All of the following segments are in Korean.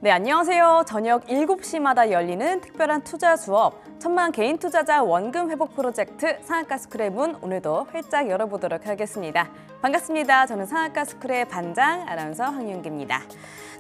네, 안녕하세요. 저녁 7시마다 열리는 특별한 투자 수업 천만 개인 투자자 원금 회복 프로젝트 상한가스쿨의 문 오늘도 활짝 열어보도록 하겠습니다. 반갑습니다. 저는 상한가스쿨의 반장 아나운서 황윤기입니다.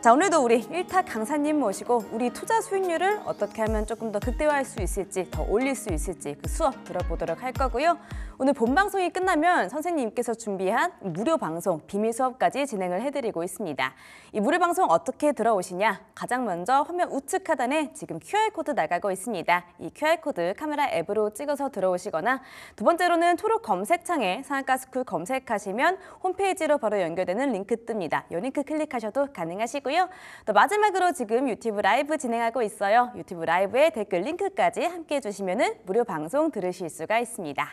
자, 오늘도 우리 일타 강사님 모시고 우리 투자 수익률을 어떻게 하면 조금 더 극대화할 수 있을지, 더 올릴 수 있을지 그 수업 들어보도록 할 거고요. 오늘 본 방송이 끝나면 선생님께서 준비한 무료 방송, 비밀 수업까지 진행을 해드리고 있습니다. 이 무료 방송 어떻게 들어오시냐? 가장 먼저 화면 우측 하단에 지금 QR코드 나가고 있습니다. 이 QR코드 카메라 앱으로 찍어서 들어오시거나 두 번째로는 초록 검색창에 상한가스쿨 검색하시면 홈페이지로 바로 연결되는 링크 뜹니다. 이 링크 클릭하셔도 가능하시고요. 또 마지막으로 지금 유튜브 라이브 진행하고 있어요. 유튜브 라이브에 댓글 링크까지 함께 해주시면 무료 방송 들으실 수가 있습니다.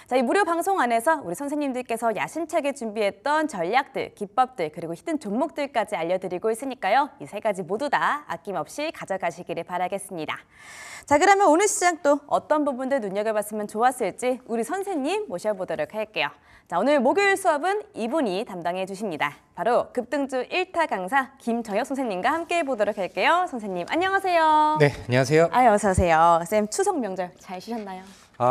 자, 이 무료 방송 안에서 우리 선생님들께서 야심차게 준비했던 전략들, 기법들, 그리고 히든 종목들까지 알려드리고 있으니까요. 이 세 가지 모두 다 아낌없이 가져가시기를 바라겠습니다. 자, 그러면 오늘 시장 또 어떤 부분들 눈여겨봤으면 좋았을지 우리 선생님 모셔보도록 할게요. 자, 오늘 목요일 수업은 이분이 담당해 주십니다. 바로 급등주 1타 강사 김정혁 선생님과 함께 해보도록 할게요. 선생님 안녕하세요. 네, 안녕하세요. 어서 오세요. 쌤 추석 명절 잘 쉬셨나요?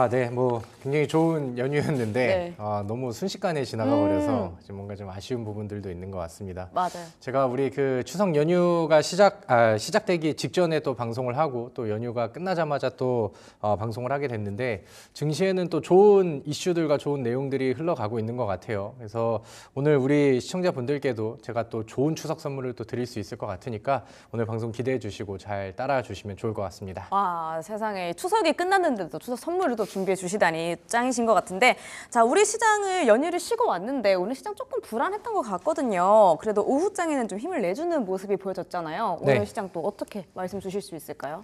네, 뭐 굉장히 좋은 연휴였는데 네. 너무 순식간에 지나가 버려서 좀 뭔가 좀 아쉬운 부분들도 있는 것 같습니다. 맞아요. 제가 우리 그 추석 연휴가 시작되기 직전에 또 방송을 하고 또 연휴가 끝나자마자 또 방송을 하게 됐는데 증시에는 또 좋은 이슈들과 좋은 내용들이 흘러가고 있는 것 같아요. 그래서 오늘 우리 시청자분들께도 제가 또 좋은 추석 선물을 또 드릴 수 있을 것 같으니까 오늘 방송 기대해 주시고 잘 따라와 주시면 좋을 것 같습니다. 와, 세상에 추석이 끝났는데도 추석 선물을 또 준비해 주시다니 짱이신 것 같은데, 자, 우리 시장을 연휴를 쉬고 왔는데 오늘 시장 조금 불안했던 것 같거든요. 그래도 오후장에는 좀 힘을 내주는 모습이 보여졌잖아요. 오늘 네. 시장 또 어떻게 말씀 주실 수 있을까요?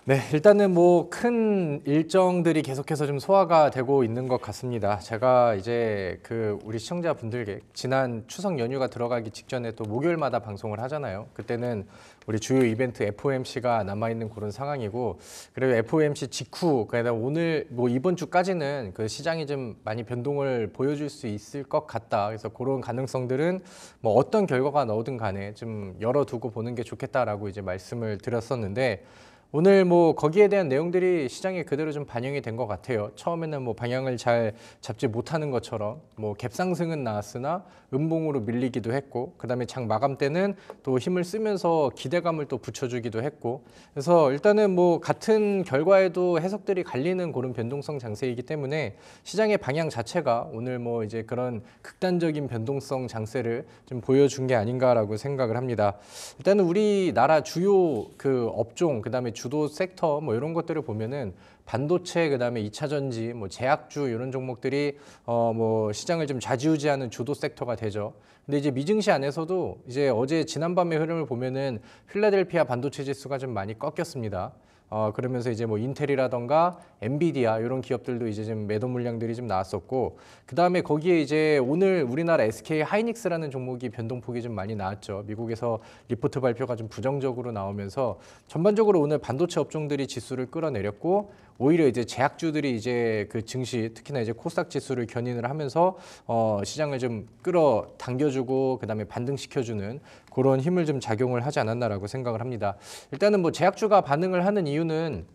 네, 일단은 뭐 큰 일정들이 계속해서 좀 소화가 되고 있는 것 같습니다. 제가 이제 우리 시청자분들께 지난 추석 연휴가 들어가기 직전에 또 목요일마다 방송을 하잖아요. 그때는 우리 주요 이벤트 FOMC가 남아있는 그런 상황이고, 그리고 FOMC 직후, 그러니까 오늘 뭐 이번 주까지는 그 시장이 좀 많이 변동을 보여줄 수 있을 것 같다. 그래서 그런 가능성들은 뭐 어떤 결과가 나오든 간에 좀 열어두고 보는 게 좋겠다라고 이제 말씀을 드렸었는데, 오늘 뭐 거기에 대한 내용들이 시장에 그대로 좀 반영이 된 것 같아요. 처음에는 뭐 방향을 잘 잡지 못하는 것처럼 뭐 갭상승은 나왔으나 음봉으로 밀리기도 했고, 그다음에 장 마감 때는 또 힘을 쓰면서 기대감을 또 붙여주기도 했고, 그래서 일단은 뭐 같은 결과에도 해석들이 갈리는 그런 변동성 장세이기 때문에 시장의 방향 자체가 오늘 뭐 이제 그런 극단적인 변동성 장세를 좀 보여준 게 아닌가라고 생각을 합니다. 일단은 우리나라 주요 그 업종, 그다음에 주도 섹터 뭐 이런 것들을 보면은 반도체, 그다음에 2차 전지, 뭐 제약주 이런 종목들이 뭐 시장을 좀 좌지우지하는 주도 섹터가 되죠. 근데 이제 미증시 안에서도 이제 어제 지난밤의 흐름을 보면은 필라델피아 반도체 지수가 좀 많이 꺾였습니다. 그러면서 이제 뭐 인텔이라던가 엔비디아 이런 기업들도 이제 좀 매도 물량들이 좀 나왔었고, 그 다음에 거기에 이제 오늘 우리나라 SK 하이닉스라는 종목이 변동폭이 좀 많이 나왔죠. 미국에서 리포트 발표가 좀 부정적으로 나오면서 전반적으로 오늘 반도체 업종들이 지수를 끌어내렸고, 오히려 이제 제약주들이 이제 그 증시, 특히나 이제 코스닥 지수를 견인을 하면서 시장을 좀 끌어당겨주고 그다음에 반등시켜주는 그런 힘을 좀 작용을 하지 않았나라고 생각을 합니다. 일단은 뭐 제약주가 반응을 하는 이유는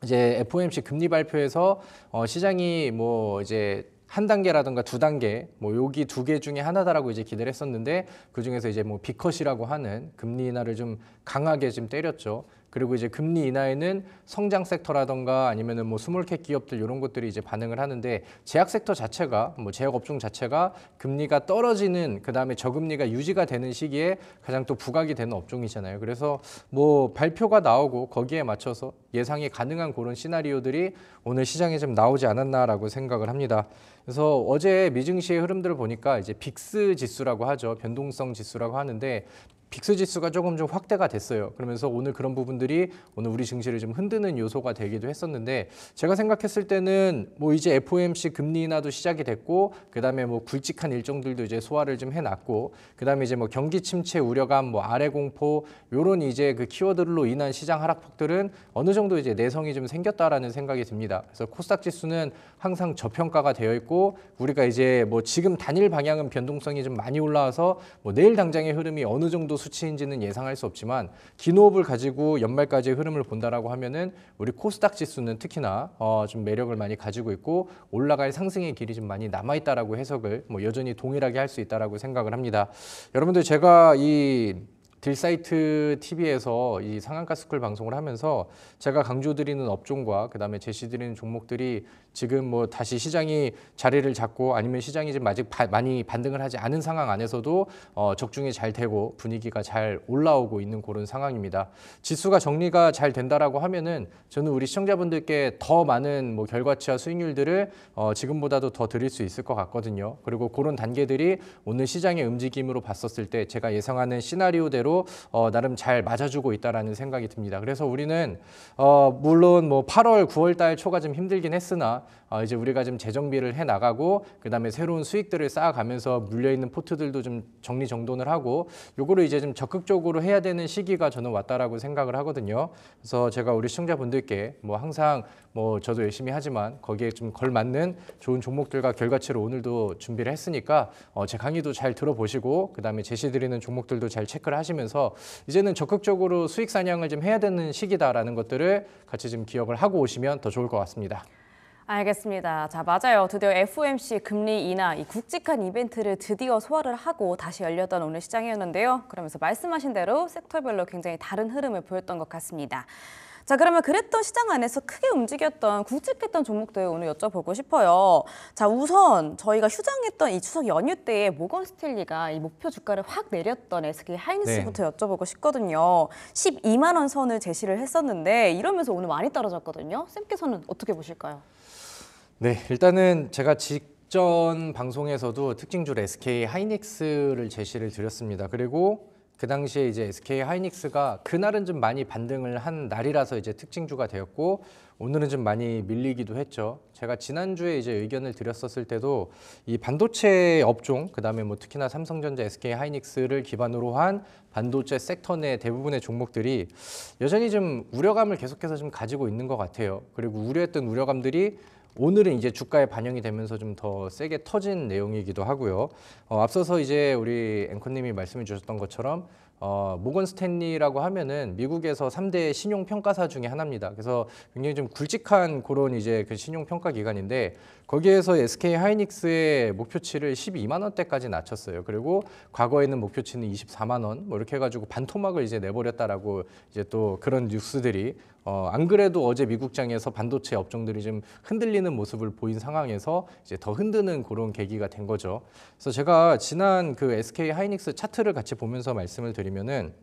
이제 FOMC 금리 발표에서 시장이 뭐 이제 한 단계라든가 두 단계, 뭐 여기 두 개 중에 하나다라고 이제 기대를 했었는데, 그 중에서 이제 뭐 비컷이라고 하는 금리 인하를 좀 강하게 좀 때렸죠. 그리고 이제 금리 인하에는 성장 섹터라던가 아니면은 뭐 스몰캡 기업들 이런 것들이 이제 반응을 하는데, 제약 섹터 자체가 뭐 제약 업종 자체가 금리가 떨어지는, 그다음에 저금리가 유지가 되는 시기에 가장 또 부각이 되는 업종이잖아요. 그래서 뭐 발표가 나오고 거기에 맞춰서 예상이 가능한 그런 시나리오들이 오늘 시장에 좀 나오지 않았나라고 생각을 합니다. 그래서 어제 미증시의 흐름들을 보니까 이제 빅스 지수라고 하죠. 변동성 지수라고 하는데, 빅스 지수가 조금 좀 확대가 됐어요. 그러면서 오늘 그런 부분들이 오늘 우리 증시를 좀 흔드는 요소가 되기도 했었는데, 제가 생각했을 때는 뭐 이제 FOMC 금리 인하도 시작이 됐고, 그다음에 뭐 굵직한 일정들도 이제 소화를 좀 해놨고, 그다음에 이제 뭐 경기 침체 우려감, 뭐 아래 공포 요런 이제 그 키워드로 인한 시장 하락폭들은 어느 정도 이제 내성이 좀 생겼다라는 생각이 듭니다. 그래서 코스닥 지수는 항상 저평가가 되어 있고, 우리가 이제 뭐 지금 단일 방향은 변동성이 좀 많이 올라와서 뭐 내일 당장의 흐름이 어느 정도 수치인지는 예상할 수 없지만 긴 호흡을 가지고 연말까지의 흐름을 본다라고 하면은 우리 코스닥 지수는 특히나 좀 매력을 많이 가지고 있고 올라갈 상승의 길이 좀 많이 남아 있다라고 해석을 뭐 여전히 동일하게 할 수 있다라고 생각을 합니다. 여러분들 제가 이 딜사이트 TV에서 이 상한가스쿨 방송을 하면서 제가 강조드리는 업종과 그다음에 제시드리는 종목들이 지금 뭐 다시 시장이 자리를 잡고 아니면 시장이 지금 아직 많이 반등을 하지 않은 상황 안에서도 적중이 잘 되고 분위기가 잘 올라오고 있는 그런 상황입니다. 지수가 정리가 잘 된다라고 하면은 저는 우리 시청자분들께 더 많은 뭐 결과치와 수익률들을 지금보다도 더 드릴 수 있을 것 같거든요. 그리고 그런 단계들이 오늘 시장의 움직임으로 봤었을 때 제가 예상하는 시나리오대로 나름 잘 맞아주고 있다라는 생각이 듭니다. 그래서 우리는 물론 뭐 8월, 9월 달 초가 좀 힘들긴 했으나 이제 우리가 좀 재정비를 해 나가고 그다음에 새로운 수익들을 쌓아가면서 물려 있는 포트들도 좀 정리정돈을 하고 요거를 이제 좀 적극적으로 해야 되는 시기가 저는 왔다라고 생각을 하거든요. 그래서 제가 우리 시청자분들께 뭐 항상 뭐 저도 열심히 하지만 거기에 좀 걸맞는 좋은 종목들과 결과치를 오늘도 준비를 했으니까 제 강의도 잘 들어보시고 그다음에 제시드리는 종목들도 잘 체크를 하시면서 이제는 적극적으로 수익 사냥을 좀 해야 되는 시기다라는 것들을 같이 좀 기억을 하고 오시면 더 좋을 것 같습니다. 알겠습니다. 자, 맞아요. 드디어 FOMC 금리 인하 이 굵직한 이벤트를 드디어 소화를 하고 다시 열렸던 오늘 시장이었는데요. 그러면서 말씀하신 대로 섹터별로 굉장히 다른 흐름을 보였던 것 같습니다. 자, 그러면 그랬던 시장 안에서 크게 움직였던 굵직했던 종목들 오늘 여쭤보고 싶어요. 자, 우선 저희가 휴장했던 이 추석 연휴 때에 모건 스탠리가 이 목표 주가를 확 내렸던 SK 하이닉스부터 여쭤보고 싶거든요. 12만 원 선을 제시를 했었는데 이러면서 오늘 많이 떨어졌거든요. 쌤께서는 어떻게 보실까요? 네, 일단은 제가 직전 방송에서도 특징주로 SK 하이닉스를 제시를 드렸습니다. 그리고 그 당시에 이제 SK 하이닉스가 그날은 좀 많이 반등을 한 날이라서 이제 특징주가 되었고 오늘은 좀 많이 밀리기도 했죠. 제가 지난주에 이제 의견을 드렸었을 때도 이 반도체 업종, 그다음에 뭐 특히나 삼성전자, SK 하이닉스를 기반으로 한 반도체 섹터 내 대부분의 종목들이 여전히 좀 우려감을 계속해서 좀 가지고 있는 것 같아요. 그리고 우려했던 우려감들이 오늘은 이제 주가에 반영이 되면서 좀 더 세게 터진 내용이기도 하고요. 앞서서 이제 우리 앵커님이 말씀해 주셨던 것처럼 모건 스탠리라고 하면은 미국에서 3대 신용 평가사 중에 하나입니다. 그래서 굉장히 좀 굵직한 그런 이제 그 신용 평가 기관인데 거기에서 SK 하이닉스의 목표치를 12만 원대까지 낮췄어요. 그리고 과거에는 목표치는 24만 원 뭐 이렇게 해가지고 반토막을 이제 내버렸다라고 이제 또 그런 뉴스들이 안 그래도 어제 미국장에서 반도체 업종들이 좀 흔들리는 모습을 보인 상황에서 이제 더 흔드는 그런 계기가 된 거죠. 그래서 제가 지난 그 SK 하이닉스 차트를 같이 보면서 말씀을 드리면은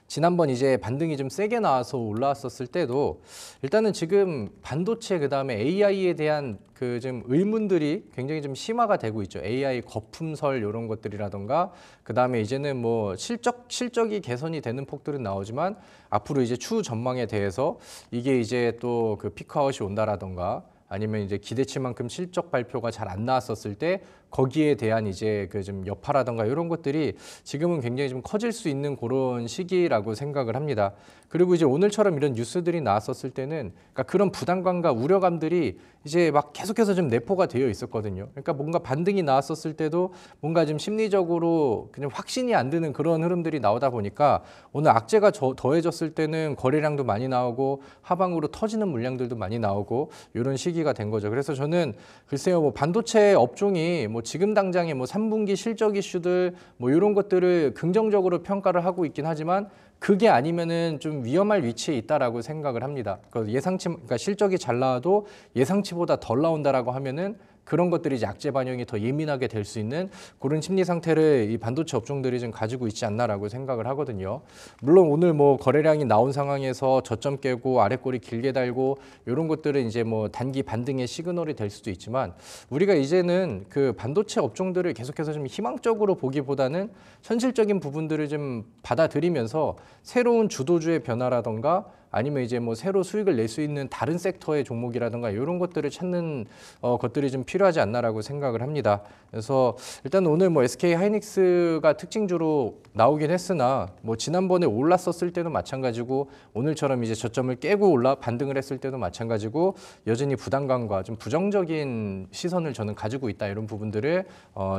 지난번 이제 반등이 좀 세게 나와서 올라왔었을 때도 일단은 지금 반도체 그다음에 AI에 대한 그 좀 의문들이 굉장히 좀 심화가 되고 있죠. AI 거품설 이런 것들이라던가 그다음에 이제는 뭐 실적이 개선이 되는 폭들은 나오지만 앞으로 이제 추후 전망에 대해서 이게 이제 또 그 피크아웃이 온다라던가 아니면 이제 기대치만큼 실적 발표가 잘 안 나왔었을 때 거기에 대한 이제 그 좀 여파라던가 이런 것들이 지금은 굉장히 좀 커질 수 있는 그런 시기라고 생각을 합니다. 그리고 이제 오늘처럼 이런 뉴스들이 나왔었을 때는 그러니까 그런 부담감과 우려감들이 이제 막 계속해서 좀 내포가 되어 있었거든요. 그러니까 뭔가 반등이 나왔었을 때도 뭔가 좀 심리적으로 그냥 확신이 안 드는 그런 흐름들이 나오다 보니까 오늘 악재가 더해졌을 때는 거래량도 많이 나오고 하방으로 터지는 물량들도 많이 나오고 이런 시기가 된 거죠. 그래서 저는 글쎄요, 뭐 반도체 업종이 뭐 지금 당장에 뭐 3분기 실적 이슈들 뭐 이런 것들을 긍정적으로 평가를 하고 있긴 하지만 그게 아니면은 좀 위험할 위치에 있다라고 생각을 합니다. 그러니까 실적이 잘 나와도 예상치보다 덜 나온다라고 하면은 그런 것들이 이제 악재 반영이 더 예민하게 될 수 있는 그런 심리 상태를 이 반도체 업종들이 좀 가지고 있지 않나라고 생각을 하거든요. 물론 오늘 뭐 거래량이 나온 상황에서 저점 깨고 아랫꼬리 길게 달고 이런 것들은 이제 뭐 단기 반등의 시그널이 될 수도 있지만 우리가 이제는 그 반도체 업종들을 계속해서 좀 희망적으로 보기보다는 현실적인 부분들을 좀 받아들이면서 새로운 주도주의 변화라던가 아니면 이제 뭐 새로 수익을 낼 수 있는 다른 섹터의 종목이라든가 이런 것들을 찾는 것들이 좀 필요하지 않나라고 생각을 합니다. 그래서 일단 오늘 뭐 SK 하이닉스가 특징주로 나오긴 했으나 뭐 지난번에 올랐었을 때도 마찬가지고 오늘처럼 이제 저점을 깨고 반등을 했을 때도 마찬가지고 여전히 부담감과 좀 부정적인 시선을 저는 가지고 있다, 이런 부분들을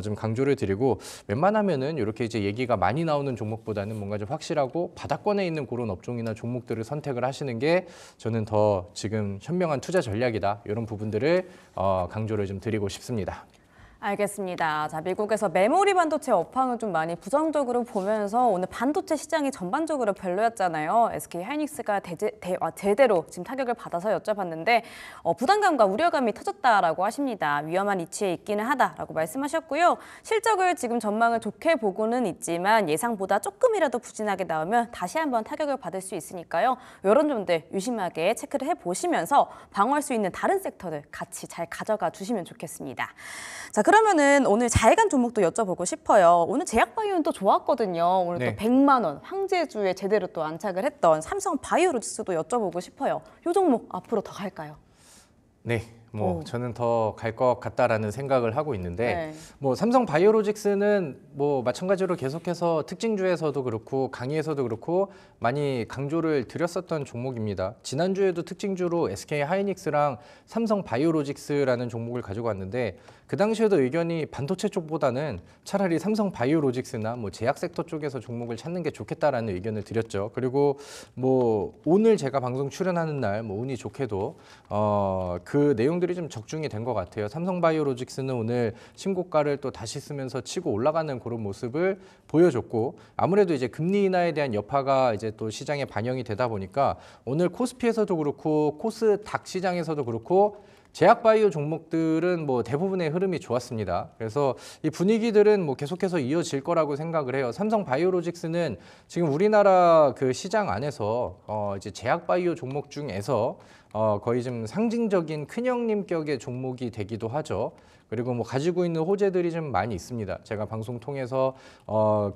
좀 강조를 드리고, 웬만하면은 이렇게 이제 얘기가 많이 나오는 종목보다는 뭔가 좀 확실하고 바닥권에 있는 그런 업종이나 종목들을 선택을 하시는 게 저는 더 지금 현명한 투자 전략이다, 이런 부분들을 강조를 좀 드리고 싶습니다. 알겠습니다. 자, 미국에서 메모리 반도체 업황을 좀 많이 부정적으로 보면서 오늘 반도체 시장이 전반적으로 별로였잖아요. SK 하이닉스가 제대로 지금 타격을 받아서 여쭤봤는데 부담감과 우려감이 터졌다라고 하십니다. 위험한 이치에 있기는 하다라고 말씀하셨고요. 실적을 지금 전망을 좋게 보고는 있지만 예상보다 조금이라도 부진하게 나오면 다시 한번 타격을 받을 수 있으니까요. 이런 점들 유심하게 체크를 해보시면서 방어할 수 있는 다른 섹터들 같이 잘 가져가 주시면 좋겠습니다. 자, 그러면은 오늘 잘 간 종목도 여쭤보고 싶어요. 오늘 제약바이오는 또 좋았거든요. 오늘 네. 또 100만 원 황제주에 제대로 또 안착을 했던 삼성바이오로직스도 여쭤보고 싶어요. 이 종목 앞으로 더 갈까요? 네, 뭐 저는 더 갈 것 같다라는 생각을 하고 있는데, 네. 뭐 삼성 바이오로직스는 뭐 마찬가지로 계속해서 특징주에서도 그렇고 강의에서도 그렇고 많이 강조를 드렸었던 종목입니다. 지난주에도 특징주로 SK 하이닉스랑 삼성 바이오로직스라는 종목을 가지고 왔는데, 그 당시에도 의견이 반도체 쪽보다는 차라리 삼성 바이오로직스나 뭐 제약 섹터 쪽에서 종목을 찾는 게 좋겠다라는 의견을 드렸죠. 그리고 뭐 오늘 제가 방송 출연하는 날 뭐 운이 좋게도 그 내용들이 좀 적중이 된 것 같아요. 삼성 바이오로직스는 오늘 신고가를 또 다시 쓰면서 치고 올라가는 그런 모습을 보여줬고, 아무래도 이제 금리 인하에 대한 여파가 이제 또 시장에 반영이 되다 보니까 오늘 코스피에서도 그렇고 코스닥 시장에서도 그렇고 제약바이오 종목들은 뭐 대부분의 흐름이 좋았습니다. 그래서 이 분위기들은 뭐 계속해서 이어질 거라고 생각을 해요. 삼성 바이오로직스는 지금 우리나라 그 시장 안에서 이제 제약바이오 종목 중에서 거의 좀 상징적인 큰형님격의 종목이 되기도 하죠. 그리고 뭐 가지고 있는 호재들이 좀 많이 있습니다. 제가 방송 통해서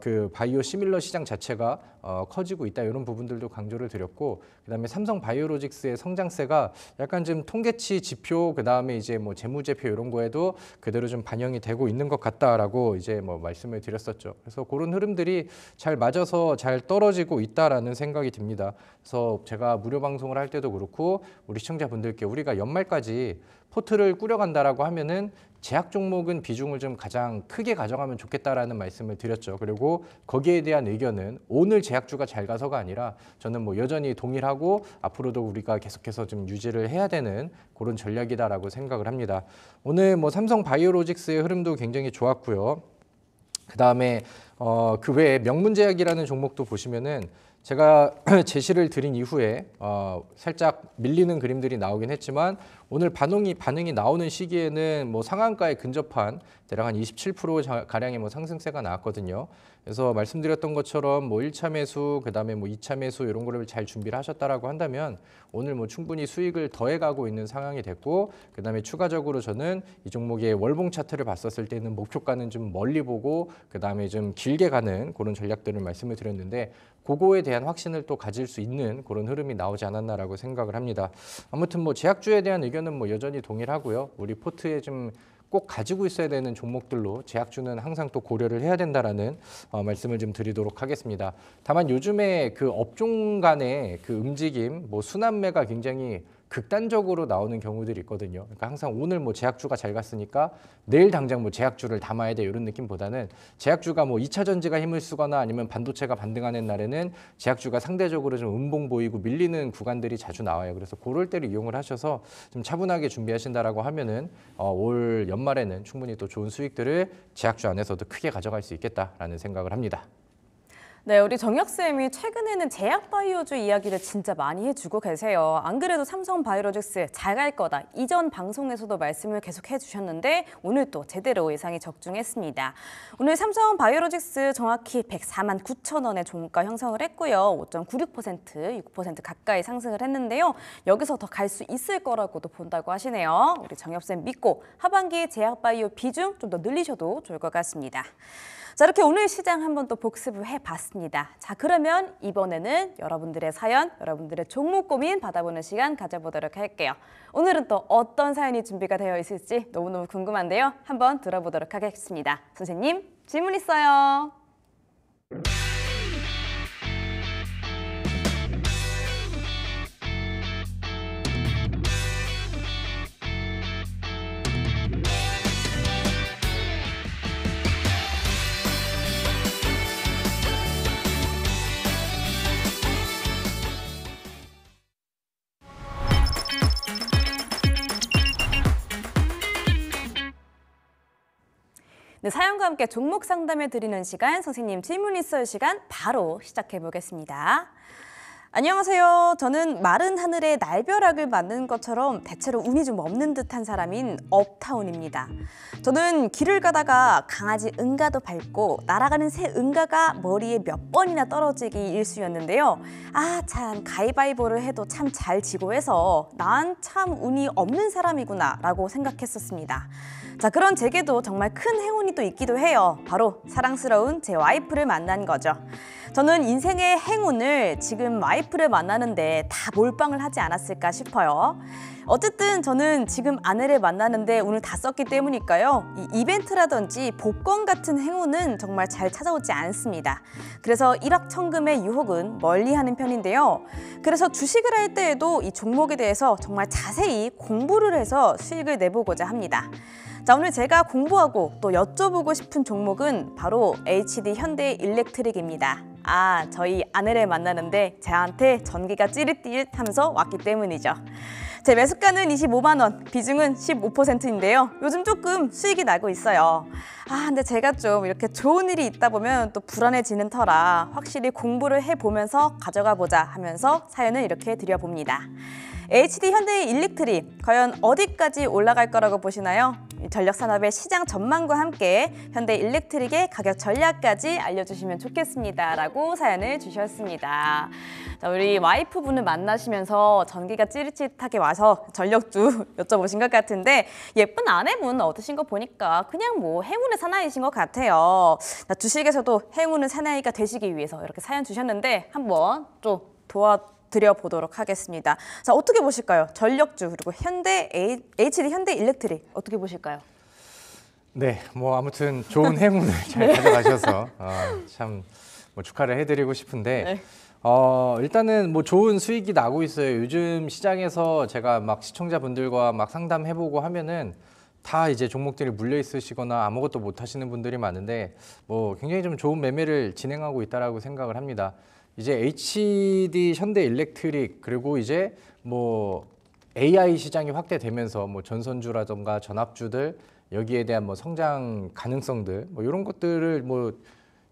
그 바이오 시밀러 시장 자체가 커지고 있다, 이런 부분들도 강조를 드렸고, 그다음에 삼성 바이오로직스의 성장세가 약간 좀 통계치 지표, 그다음에 이제 뭐 재무제표 이런 거에도 그대로 좀 반영이 되고 있는 것 같다라고 이제 뭐 말씀을 드렸었죠. 그래서 그런 흐름들이 잘 맞아서 잘 떨어지고 있다라는 생각이 듭니다. 그래서 제가 무료 방송을 할 때도 그렇고 우리 시청자분들께 우리가 연말까지 포트를 꾸려간다라고 하면은 제약 종목은 비중을 좀 가장 크게 가져가면 좋겠다라는 말씀을 드렸죠. 그리고 거기에 대한 의견은 오늘 제약주가 잘 가서가 아니라 저는 뭐 여전히 동일하고 앞으로도 우리가 계속해서 좀 유지를 해야 되는 그런 전략이다라고 생각을 합니다. 오늘 뭐 삼성 바이오로직스의 흐름도 굉장히 좋았고요. 그다음에 그 외에 명문제약이라는 종목도 보시면은 제가 제시를 드린 이후에 살짝 밀리는 그림들이 나오긴 했지만 오늘 반응이 나오는 시기에는 뭐 상한가에 근접한 대략 한 27% 가량의 뭐 상승세가 나왔거든요. 그래서 말씀드렸던 것처럼 뭐 1차 매수, 그다음에 뭐 2차 매수 이런 거를 잘 준비를 하셨다라고 한다면 오늘 뭐 충분히 수익을 더해가고 있는 상황이 됐고, 그다음에 추가적으로 저는 이 종목의 월봉 차트를 봤었을 때는 목표가는 좀 멀리 보고 그다음에 좀 길게 가는 그런 전략들을 말씀을 드렸는데, 그거에 대한 확신을 또 가질 수 있는 그런 흐름이 나오지 않았나라고 생각을 합니다. 아무튼 뭐 제약주에 대한 의견은 뭐 여전히 동일하고요. 우리 포트에 좀 꼭 가지고 있어야 되는 종목들로 제약주는 항상 또 고려를 해야 된다라는 말씀을 좀 드리도록 하겠습니다. 다만 요즘에 그 업종 간의 그 움직임, 뭐 순환매가 굉장히 극단적으로 나오는 경우들이 있거든요. 그러니까 항상 오늘 뭐 제약주가 잘 갔으니까 내일 당장 뭐 제약주를 담아야 돼, 이런 느낌보다는 제약주가 뭐 2차 전지가 힘을 쓰거나 아니면 반도체가 반등하는 날에는 제약주가 상대적으로 좀 음봉 보이고 밀리는 구간들이 자주 나와요. 그래서 그럴 때를 이용을 하셔서 좀 차분하게 준비하신다라고 하면은 올 연말에는 충분히 또 좋은 수익들을 제약주 안에서도 크게 가져갈 수 있겠다라는 생각을 합니다. 네, 우리 정혁쌤이 최근에는 제약바이오주 이야기를 진짜 많이 해주고 계세요. 안 그래도 삼성바이오로직스 잘 갈 거다. 이전 방송에서도 말씀을 계속 해주셨는데 오늘 또 제대로 예상이 적중했습니다. 오늘 삼성바이오로직스 정확히 104만 9천 원의 종가 형성을 했고요. 5.96%, 6% 가까이 상승을 했는데요. 여기서 더 갈 수 있을 거라고도 본다고 하시네요. 우리 정혁쌤 믿고 하반기 제약바이오 비중 좀 더 늘리셔도 좋을 것 같습니다. 자, 이렇게 오늘 시장 한번 또 복습을 해봤습니다. 자, 그러면 이번에는 여러분들의 사연, 여러분들의 종목 고민 받아보는 시간 가져보도록 할게요. 오늘은 또 어떤 사연이 준비가 되어 있을지 너무너무 궁금한데요. 한번 들어보도록 하겠습니다. 선생님, 질문 있어요. 네, 사연과 함께 종목 상담해 드리는 시간, 선생님 질문 있어요 시간 바로 시작해 보겠습니다. 안녕하세요. 저는 마른 하늘에 날벼락을 만드는 것처럼 대체로 운이 좀 없는 듯한 사람인 업타운입니다. 저는 길을 가다가 강아지 응가도 밟고 날아가는 새 응가가 머리에 몇 번이나 떨어지기 일쑤였는데요. 아, 참 가위바위보를 해도 참 잘 지고 해서 난 참 운이 없는 사람이구나 라고 생각했었습니다. 자, 그런 제게도 정말 큰 행운이 또 있기도 해요. 바로 사랑스러운 제 와이프를 만난 거죠. 저는 인생의 행운을 지금 와이프를 만나는데 다 몰빵을 하지 않았을까 싶어요. 어쨌든 저는 지금 아내를 만나는데 운을 다 썼기 때문일까요? 이 이벤트라든지 복권 같은 행운은 정말 잘 찾아오지 않습니다. 그래서 일확천금의 유혹은 멀리하는 편인데요. 그래서 주식을 할 때에도 이 종목에 대해서 정말 자세히 공부를 해서 수익을 내보고자 합니다. 자, 오늘 제가 공부하고 또 여쭤보고 싶은 종목은 바로 HD 현대일렉트릭입니다. 아, 저희 아내를 만나는데 저한테 전기가 찌릿찌릿하면서 왔기 때문이죠. 제 매수가는 25만 원, 비중은 15%인데요. 요즘 조금 수익이 나고 있어요. 아, 근데 제가 좀 이렇게 좋은 일이 있다 보면 또 불안해지는 터라 확실히 공부를 해보면서 가져가 보자 하면서 사연을 이렇게 드려봅니다. HD 현대일렉트릭 과연 어디까지 올라갈 거라고 보시나요? 전력산업의 시장 전망과 함께 현대일렉트릭의 가격 전략까지 알려주시면 좋겠습니다 라고 사연을 주셨습니다. 자, 우리 와이프분을 만나시면서 전기가 찌릿찌릿하게 와서 전력주 여쭤보신 것 같은데 예쁜 아내분 얻으신 거 보니까 그냥 뭐 행운의 사나이신 것 같아요. 자, 주식에서도 행운의 사나이가 되시기 위해서 이렇게 사연 주셨는데 한번 좀 드려보도록 하겠습니다. 자, 어떻게 보실까요? 전력주 그리고 HD 현대일렉트릭 어떻게 보실까요? 네, 뭐 아무튼 좋은 행운을 잘 가져가셔서 참 뭐 축하를 해드리고 싶은데 네. 일단은 뭐 좋은 수익이 나고 있어요. 요즘 시장에서 제가 막 시청자분들과 막 상담해보고 하면은 다 이제 종목들이 물려 있으시거나 아무것도 못 하시는 분들이 많은데 뭐 굉장히 좀 좋은 매매를 진행하고 있다라고 생각을 합니다. 이제 HD 현대일렉트릭 그리고 이제 뭐 AI 시장이 확대되면서 뭐 전선주라던가 전압주들 여기에 대한 뭐 성장 가능성들 뭐 이런 것들을 뭐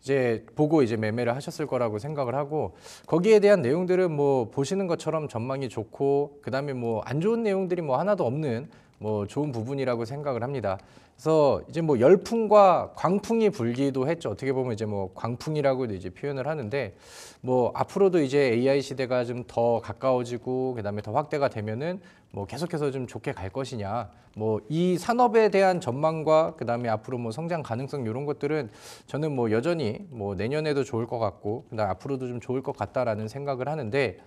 이제 보고 이제 매매를 하셨을 거라고 생각을 하고 거기에 대한 내용들은 뭐 보시는 것처럼 전망이 좋고 그다음에 뭐 안 좋은 내용들이 뭐 하나도 없는 뭐 좋은 부분이라고 생각을 합니다. 그래서 이제 뭐 열풍과 광풍이 불기도 했죠. 어떻게 보면 이제 뭐 광풍이라고도 이제 표현을 하는데 뭐 앞으로도 이제 AI 시대가 좀 더 가까워지고 그다음에 더 확대가 되면은 뭐 계속해서 좀 좋게 갈 것이냐. 뭐 이 산업에 대한 전망과 그다음에 앞으로 뭐 성장 가능성 이런 것들은 저는 뭐 여전히 뭐 내년에도 좋을 것 같고 그다음 앞으로도 좀 좋을 것 같다라는 생각을 하는데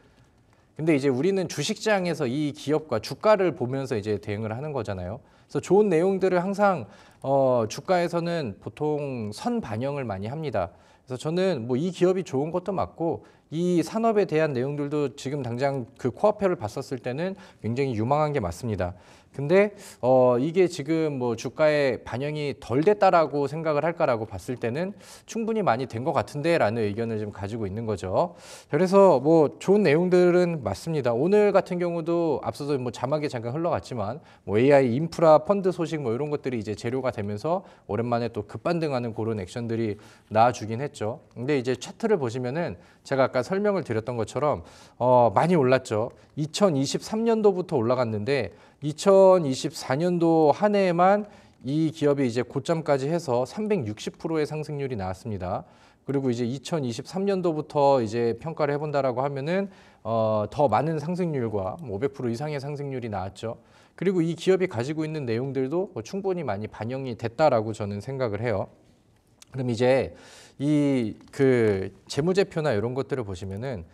근데 이제 우리는 주식시장에서 이 기업과 주가를 보면서 이제 대응을 하는 거잖아요. 그래서 좋은 내용들을 항상 주가에서는 보통 선반영을 많이 합니다. 그래서 저는 뭐 이 기업이 좋은 것도 맞고 이 산업에 대한 내용들도 지금 당장 그 코어표를 봤었을 때는 굉장히 유망한 게 맞습니다. 근데 이게 지금 뭐 주가에 반영이 덜 됐다라고 생각을 할까라고 봤을 때는 충분히 많이 된 것 같은데라는 의견을 좀 가지고 있는 거죠. 그래서 뭐 좋은 내용들은 맞습니다. 오늘 같은 경우도 앞서서 뭐 자막에 잠깐 흘러갔지만 뭐 AI 인프라 펀드 소식 뭐 이런 것들이 이제 재료가 되면서 오랜만에 또 급반등하는 그런 액션들이 나와주긴 했죠. 근데 이제 차트를 보시면은 제가 아까 설명을 드렸던 것처럼 많이 올랐죠. 2023년도부터 올라갔는데 2024년도 한 해에만 이 기업이 이제 고점까지 해서 360%의 상승률이 나왔습니다. 그리고 이제 2023년도부터 이제 평가를 해본다라고 하면은 더 많은 상승률과 500% 이상의 상승률이 나왔죠. 그리고 이 기업이 가지고 있는 내용들도 충분히 많이 반영이 됐다라고 저는 생각을 해요. 그럼 이제 이 그 재무제표나 이런 것들을 보시면은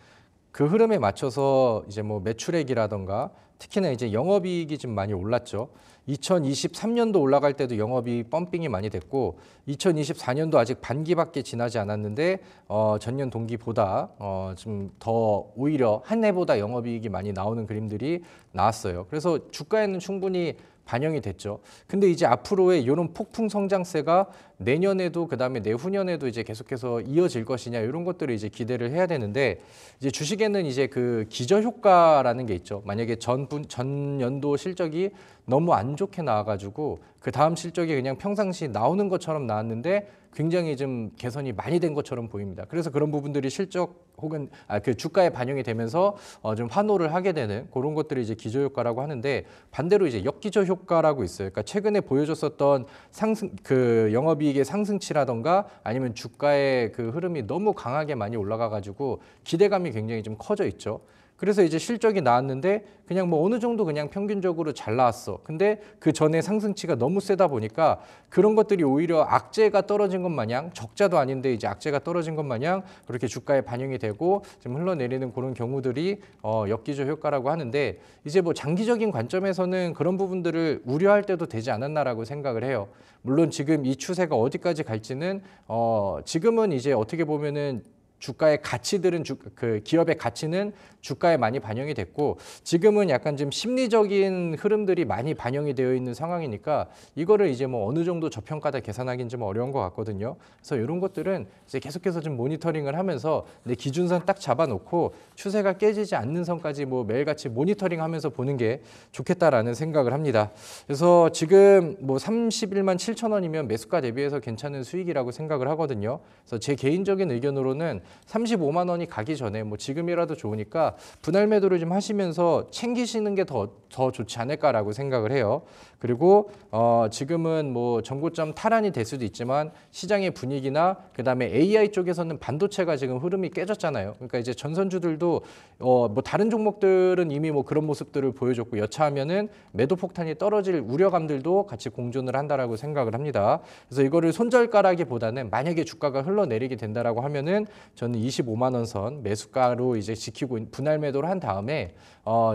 그 흐름에 맞춰서 이제 뭐 매출액이라던가 특히나 이제 영업이익이 좀 많이 올랐죠. 2023년도 올라갈 때도 영업이익 펌핑이 많이 됐고 2024년도 아직 반기밖에 지나지 않았는데 전년 동기보다 좀 더 오히려 한 해보다 영업이익이 많이 나오는 그림들이 나왔어요. 그래서 주가에는 충분히 반영이 됐죠. 근데 이제 앞으로의 이런 폭풍 성장세가 내년에도 그다음에 내후년에도 이제 계속해서 이어질 것이냐 이런 것들을 이제 기대를 해야 되는데 이제 주식에는 이제 그 기저 효과라는 게 있죠. 만약에 전 연도 실적이 너무 안 좋게 나와가지고 그 다음 실적이 그냥 평상시 나오는 것처럼 나왔는데 굉장히 좀 개선이 많이 된 것처럼 보입니다. 그래서 그런 부분들이 실적 혹은 그 주가에 반영이 되면서 좀 환호를 하게 되는 그런 것들이 이제 기저 효과라고 하는데 반대로 이제 역기저 효과라고 있어요. 그러니까 최근에 보여줬었던 상승 그 영업이익의 상승치라던가 아니면 주가의 그 흐름이 너무 강하게 많이 올라가가지고 기대감이 굉장히 좀 커져 있죠. 그래서 이제 실적이 나왔는데 그냥 뭐 어느 정도 그냥 평균적으로 잘 나왔어. 근데 그 전에 상승치가 너무 세다 보니까 그런 것들이 오히려 악재가 떨어진 것 마냥 적자도 아닌데 이제 악재가 떨어진 것 마냥 그렇게 주가에 반영이 되고 좀 흘러내리는 그런 경우들이 역기저 효과라고 하는데 이제 뭐 장기적인 관점에서는 그런 부분들을 우려할 때도 되지 않았나라고 생각을 해요. 물론 지금 이 추세가 어디까지 갈지는 지금은 이제 어떻게 보면은 주가의 가치들은 그 기업의 가치는 주가에 많이 반영이 됐고 지금은 약간 좀 심리적인 흐름들이 많이 반영이 되어 있는 상황이니까 이거를 이제 뭐 어느 정도 저평가다 계산하기는 좀 어려운 것 같거든요. 그래서 이런 것들은 이제 계속해서 좀 모니터링을 하면서 내 기준선 딱 잡아놓고 추세가 깨지지 않는 선까지 뭐 매일같이 모니터링하면서 보는 게 좋겠다라는 생각을 합니다. 그래서 지금 뭐 31만 7천 원이면 매수가 대비해서 괜찮은 수익이라고 생각을 하거든요. 그래서 제 개인적인 의견으로는 35만 원이 가기 전에 뭐 지금이라도 좋으니까 분할 매도를 좀 하시면서 챙기시는 게 더 좋지 않을까라고 생각을 해요. 그리고 지금은 뭐 전고점 탈환이 될 수도 있지만 시장의 분위기나 그다음에 AI 쪽에서는 반도체가 지금 흐름이 깨졌잖아요. 그러니까 이제 전선주들도 뭐 다른 종목들은 이미 뭐 그런 모습들을 보여줬고 여차하면은 매도 폭탄이 떨어질 우려감들도 같이 공존을 한다라고 생각을 합니다. 그래서 이거를 손절가라기보다는 만약에 주가가 흘러내리게 된다라고 하면은 저는 25만 원 선 매수가로 이제 지키고 분할 매도를 한 다음에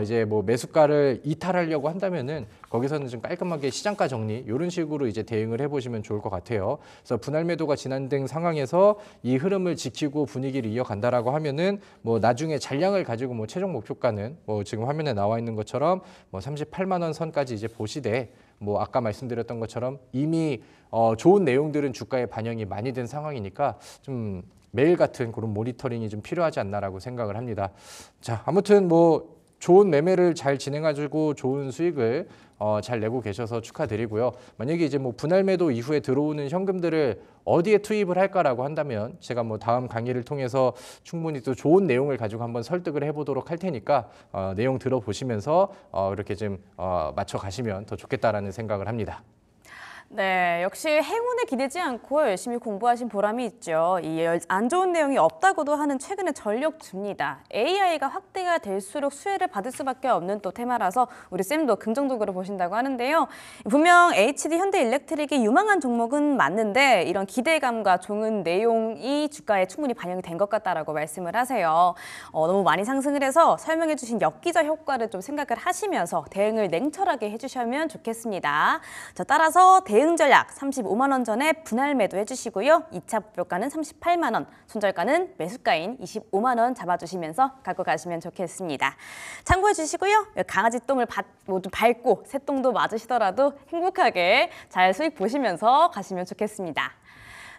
이제 뭐 매수가를 이탈하려고 한다면은 거기서는 좀 깔끔하게 시장가 정리 이런 식으로 이제 대응을 해보시면 좋을 것 같아요. 그래서 분할 매도가 진행된 상황에서 이 흐름을 지키고 분위기를 이어간다라고 하면은 뭐 나중에 잔량을 가지고 뭐 최종 목표가는 뭐 지금 화면에 나와 있는 것처럼 뭐 38만 원 선까지 이제 보시되 뭐 아까 말씀드렸던 것처럼 이미 좋은 내용들은 주가에 반영이 많이 된 상황이니까 좀 매일 같은 그런 모니터링이 좀 필요하지 않나라고 생각을 합니다. 자, 아무튼 뭐 좋은 매매를 잘 진행해주고 좋은 수익을 잘 내고 계셔서 축하드리고요. 만약에 이제 뭐 분할 매도 이후에 들어오는 현금들을 어디에 투입을 할까라고 한다면 제가 뭐 다음 강의를 통해서 충분히 또 좋은 내용을 가지고 한번 설득을 해보도록 할 테니까 내용 들어보시면서 이렇게 좀 맞춰 가시면 더 좋겠다라는 생각을 합니다. 네, 역시 행운에 기대지 않고 열심히 공부하신 보람이 있죠. 이 안 좋은 내용이 없다고도 하는 최근의 전력주입니다. AI가 확대가 될수록 수혜를 받을 수밖에 없는 또 테마라서 우리 쌤도 긍정적으로 보신다고 하는데요. 분명 HD 현대일렉트릭이 유망한 종목은 맞는데 이런 기대감과 좋은 내용이 주가에 충분히 반영이 된 것 같다라고 말씀을 하세요. 너무 많이 상승을 해서 설명해 주신 역기저 효과를 좀 생각을 하시면서 대응을 냉철하게 해주시면 좋겠습니다. 자, 따라서 대응 전략 35만 원 전에 분할 매도 해주시고요. 2차 목표가는 38만 원, 손절가는 매수가인 25만 원 잡아주시면서 갖고 가시면 좋겠습니다. 참고해 주시고요. 강아지 똥을 모두 밟고 새똥도 맞으시더라도 행복하게 잘 수익 보시면서 가시면 좋겠습니다.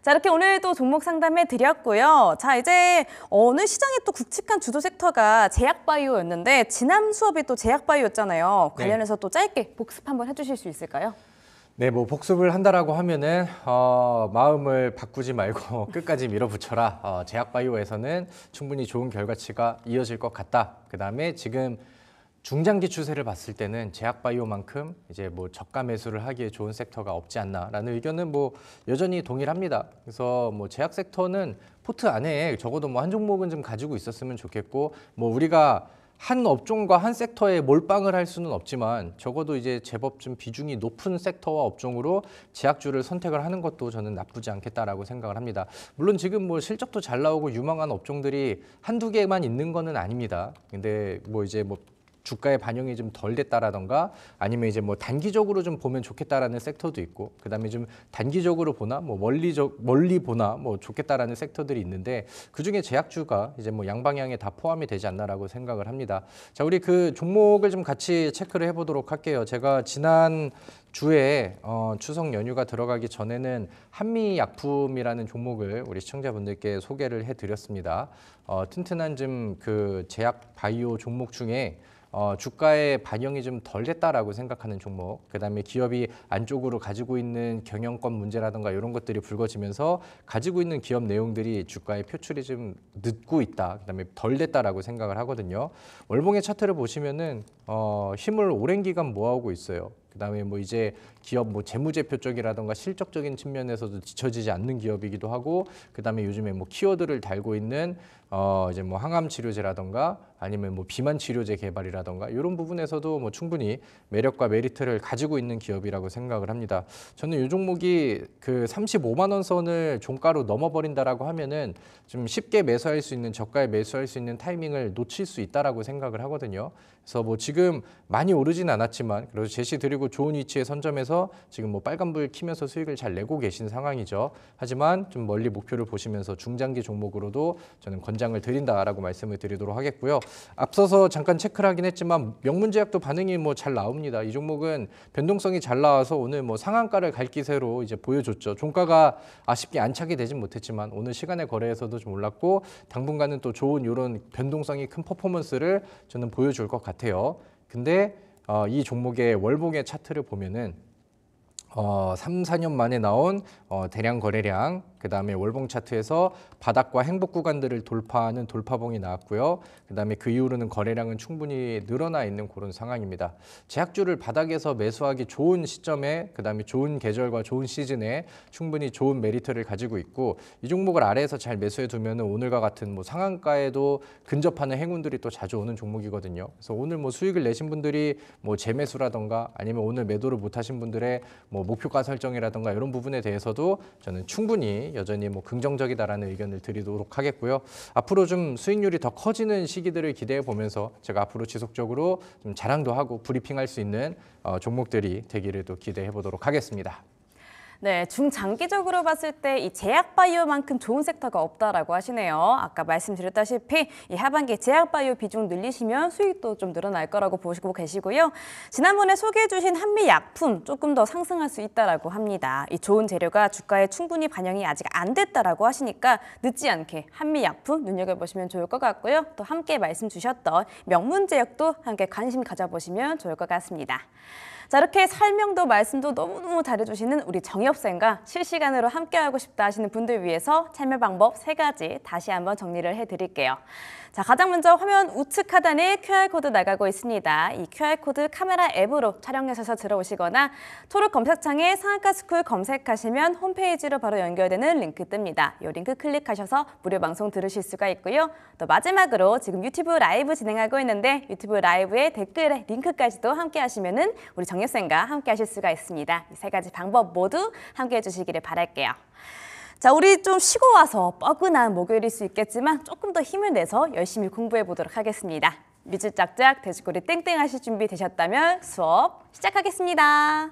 자, 이렇게 오늘도 종목 상담해 드렸고요. 자, 이제 어느 시장에 또 굵직한 주도 섹터가 제약바이오였는데 지난 수업이 또 제약바이오였잖아요. 관련해서 또 짧게 복습 한번 해주실 수 있을까요? 네, 뭐 복습을 한다라고 하면은 마음을 바꾸지 말고 끝까지 밀어붙여라. 제약바이오에서는 충분히 좋은 결과치가 이어질 것 같다. 그다음에 지금 중장기 추세를 봤을 때는 제약바이오만큼 이제 뭐 저가 매수를 하기에 좋은 섹터가 없지 않나라는 의견은 뭐 여전히 동일합니다. 그래서 뭐 제약 섹터는 포트 안에 적어도 뭐 한 종목은 좀 가지고 있었으면 좋겠고 뭐 우리가 한 업종과 한 섹터에 몰빵을 할 수는 없지만 적어도 이제 제법 좀 비중이 높은 섹터와 업종으로 제약주를 선택을 하는 것도 저는 나쁘지 않겠다라고 생각을 합니다. 물론 지금 뭐 실적도 잘 나오고 유망한 업종들이 한두 개만 있는 거는 아닙니다. 근데 뭐 이제 뭐 주가의 반영이 좀 덜 됐다라던가 아니면 이제 뭐 단기적으로 좀 보면 좋겠다라는 섹터도 있고 그다음에 좀 단기적으로 보나 뭐 멀리 보나 뭐 좋겠다라는 섹터들이 있는데 그중에 제약주가 이제 뭐 양방향에 다 포함이 되지 않나라고 생각을 합니다. 자, 우리 그 종목을 좀 같이 체크를 해보도록 할게요. 제가 지난 주에 추석 연휴가 들어가기 전에는 한미약품이라는 종목을 우리 시청자분들께 소개를 해드렸습니다. 튼튼한 좀 그 제약 바이오 종목 중에 주가의 반영이 좀 덜 됐다라고 생각하는 종목, 그다음에 기업이 안쪽으로 가지고 있는 경영권 문제라든가 이런 것들이 불거지면서 가지고 있는 기업 내용들이 주가의 표출이 좀 늦고 있다, 그다음에 덜 됐다라고 생각을 하거든요. 월봉의 차트를 보시면은 힘을 오랜 기간 모아오고 있어요. 그다음에 뭐 이제 기업 뭐 재무제표 쪽이라든가 실적적인 측면에서도 뒤처지지 않는 기업이기도 하고, 그다음에 요즘에 뭐 키워드를 달고 있는 이제 뭐 항암 치료제라든가 아니면 뭐 비만 치료제 개발이라든가 이런 부분에서도 뭐 충분히 매력과 메리트를 가지고 있는 기업이라고 생각을 합니다. 저는 이 종목이 그 35만 원 선을 종가로 넘어버린다라고 하면은 좀 쉽게 매수할 수 있는, 저가에 매수할 수 있는 타이밍을 놓칠 수 있다라고 생각을 하거든요. 그래서 뭐 지금 많이 오르진 않았지만 그래도 제시 드리고 좋은 위치에 선점해서 지금 뭐 빨간불 키면서 수익을 잘 내고 계신 상황이죠. 하지만 좀 멀리 목표를 보시면서 중장기 종목으로도 저는 권장을 드린다라고 말씀을 드리도록 하겠고요. 앞서서 잠깐 체크를 하긴 했지만 명문제약도 반응이 뭐 잘 나옵니다. 이 종목은 변동성이 잘 나와서 오늘 뭐 상한가를 갈 기세로 이제 보여줬죠. 종가가 아쉽게 안착이 되진 못했지만 오늘 시간의 거래에서도 좀 올랐고 당분간은 또 좋은 이런 변동성이 큰 퍼포먼스를 저는 보여줄 것 같아요. 근데 이 종목의 월봉의 차트를 보면은 3, 4년 만에 나온 대량 거래량, 그다음에 월봉 차트에서 바닥과 행복 구간들을 돌파하는 돌파봉이 나왔고요. 그다음에 그 이후로는 거래량은 충분히 늘어나 있는 그런 상황입니다. 제약주를 바닥에서 매수하기 좋은 시점에, 그다음에 좋은 계절과 좋은 시즌에 충분히 좋은 메리트를 가지고 있고, 이 종목을 아래에서 잘 매수해 두면 오늘과 같은 뭐 상한가에도 근접하는 행운들이 또 자주 오는 종목이거든요. 그래서 오늘 뭐 수익을 내신 분들이 뭐 재매수라던가 아니면 오늘 매도를 못하신 분들의 뭐 목표가 설정이라던가 이런 부분에 대해서도 저는 충분히 여전히 뭐 긍정적이다라는 의견을 드리도록 하겠고요. 앞으로 좀 수익률이 더 커지는 시기들을 기대해 보면서 제가 앞으로 지속적으로 좀 자랑도 하고 브리핑할 수 있는 종목들이 되기를 또 기대해 보도록 하겠습니다. 네, 중장기적으로 봤을 때 이 제약바이오만큼 좋은 섹터가 없다라고 하시네요. 아까 말씀드렸다시피 이 하반기 제약바이오 비중 늘리시면 수익도 좀 늘어날 거라고 보시고 계시고요. 지난번에 소개해 주신 한미약품 조금 더 상승할 수 있다라고 합니다. 이 좋은 재료가 주가에 충분히 반영이 아직 안 됐다라고 하시니까 늦지 않게 한미약품 눈여겨보시면 좋을 것 같고요. 또 함께 말씀 주셨던 명문제약도 함께 관심 가져보시면 좋을 것 같습니다. 자, 이렇게 설명도 말씀도 너무너무 잘해주시는 우리 정엽쌤과 실시간으로 함께하고 싶다 하시는 분들 위해서 참여 방법 3가지 다시 한번 정리를 해드릴게요. 자, 가장 먼저 화면 우측 하단에 QR코드 나가고 있습니다. 이 QR코드 카메라 앱으로 촬영하셔서 들어오시거나 초록 검색창에 상한가스쿨 검색하시면 홈페이지로 바로 연결되는 링크 뜹니다. 이 링크 클릭하셔서 무료 방송 들으실 수가 있고요. 또 마지막으로 지금 유튜브 라이브 진행하고 있는데 유튜브 라이브의 댓글에 링크까지도 함께 하시면은 우리 정엽쌤과 함께 하실 수가 있습니다. 이 3가지 방법 모두 함께 해주시기를 바랄게요. 자, 우리 좀 쉬고 와서 뻐근한 목요일일 수 있겠지만 조금 더 힘을 내서 열심히 공부해 보도록 하겠습니다. 밑줄 짝짝, 돼지꼬리 땡땡 하실 준비 되셨다면 수업 시작하겠습니다.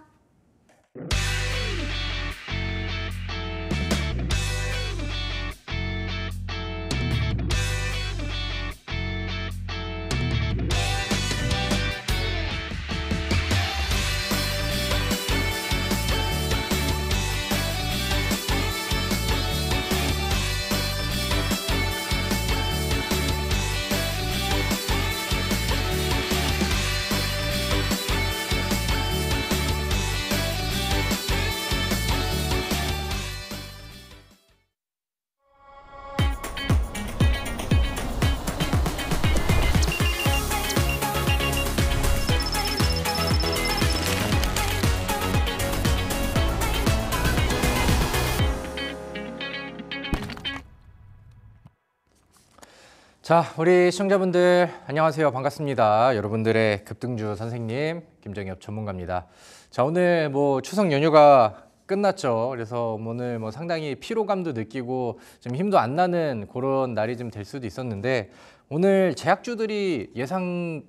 자, 우리 시청자분들 안녕하세요. 반갑습니다. 여러분들의 급등주 선생님 김정엽 전문가입니다. 자, 오늘 뭐 추석 연휴가 끝났죠. 그래서 오늘 뭐 상당히 피로감도 느끼고 좀 힘도 안 나는 그런 날이 좀 될 수도 있었는데 오늘 제약주들이 예상했던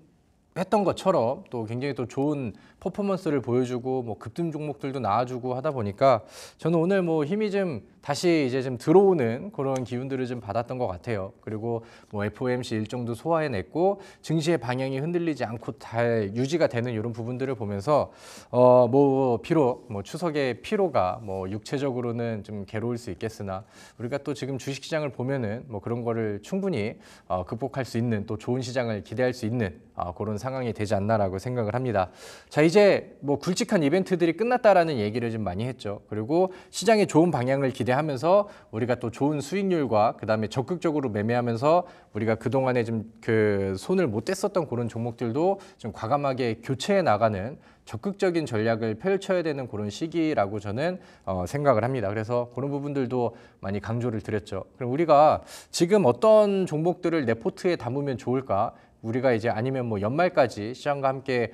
것처럼 또 굉장히 또 좋은 퍼포먼스를 보여주고 뭐 급등 종목들도 나와주고 하다 보니까 저는 오늘 뭐 힘이 좀 다시 이제 좀 들어오는 그런 기운들을 좀 받았던 것 같아요. 그리고 뭐 FOMC 일정도 소화해냈고 증시의 방향이 흔들리지 않고 잘 유지가 되는 이런 부분들을 보면서 뭐 비록 뭐 추석의 피로가 뭐 육체적으로는 좀 괴로울 수 있겠으나 우리가 또 지금 주식시장을 보면은 뭐 그런 거를 충분히 극복할 수 있는 또 좋은 시장을 기대할 수 있는 그런 상황이 되지 않나라고 생각을 합니다. 자, 이제 뭐 굵직한 이벤트들이 끝났다라는 얘기를 좀 많이 했죠. 그리고 시장의 좋은 방향을 기대하면서 우리가 또 좋은 수익률과 그다음에 적극적으로 매매하면서 우리가 그동안에 좀 그 손을 못 댔었던 그런 종목들도 좀 과감하게 교체해 나가는 적극적인 전략을 펼쳐야 되는 그런 시기라고 저는 생각을 합니다. 그래서 그런 부분들도 많이 강조를 드렸죠. 그럼 우리가 지금 어떤 종목들을 내 포트에 담으면 좋을까? 우리가 이제 아니면 뭐 연말까지 시장과 함께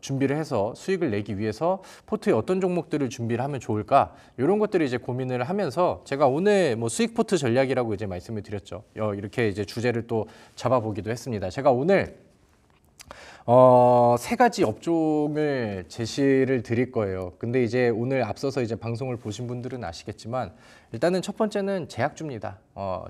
준비를 해서 수익을 내기 위해서 포트에 어떤 종목들을 준비를 하면 좋을까? 이런 것들을 이제 고민을 하면서 제가 오늘 뭐 수익 포트 전략이라고 이제 말씀을 드렸죠. 이렇게 이제 주제를 또 잡아보기도 했습니다. 제가 오늘 세 가지 업종을 제시를 드릴 거예요. 근데 이제 오늘 앞서서 이제 방송을 보신 분들은 아시겠지만 일단은 첫 번째는 제약주입니다.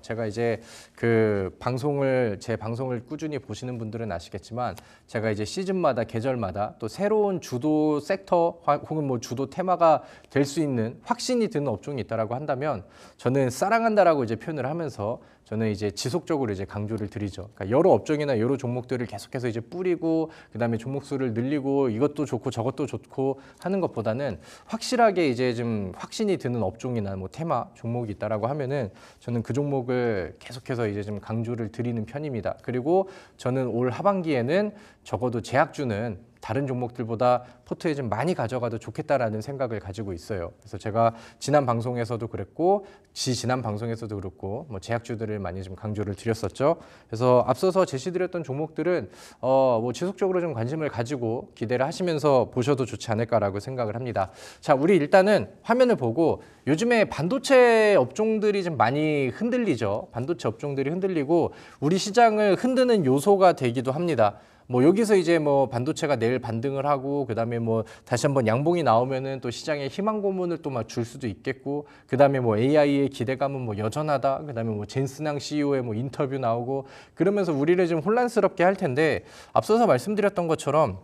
제가 이제 제 방송을 꾸준히 보시는 분들은 아시겠지만 제가 이제 시즌마다 계절마다 또 새로운 주도 섹터 혹은 뭐 주도 테마가 될 수 있는 확신이 드는 업종이 있다라고 한다면 저는 사랑한다라고 이제 표현을 하면서 저는 이제 지속적으로 이제 강조를 드리죠. 그러니까 여러 업종이나 여러 종목들을 계속해서 이제 뿌리고 그다음에 종목 수를 늘리고 이것도 좋고 저것도 좋고 하는 것보다는 확실하게 이제 좀 확신이 드는 업종이나 뭐 테마 종목이 있다라고 하면은 저는 그 종목을 계속해서 이제 좀 강조를 드리는 편입니다. 그리고 저는 올 하반기에는 적어도 제약주는 다른 종목들보다 포트에 좀 많이 가져가도 좋겠다라는 생각을 가지고 있어요. 그래서 제가 지난 방송에서도 그랬고 지난 방송에서도 그렇고 뭐 제약주들을 많이 좀 강조를 드렸었죠. 그래서 앞서서 제시드렸던 종목들은 뭐 지속적으로 좀 관심을 가지고 기대를 하시면서 보셔도 좋지 않을까라고 생각을 합니다. 자, 우리 일단은 화면을 보고 요즘에 반도체 업종들이 좀 많이 흔들리죠. 반도체 업종들이 흔들리고 우리 시장을 흔드는 요소가 되기도 합니다. 뭐 여기서 이제 뭐 반도체가 내일 반등을 하고 그다음에 뭐 다시 한번 양봉이 나오면은 또 시장에 희망 고문을 또 막 줄 수도 있겠고 그다음에 뭐 AI의 기대감은 뭐 여전하다. 그다음에 뭐 젠슨항 CEO의 뭐 인터뷰 나오고 그러면서 우리를 좀 혼란스럽게 할 텐데 앞서서 말씀드렸던 것처럼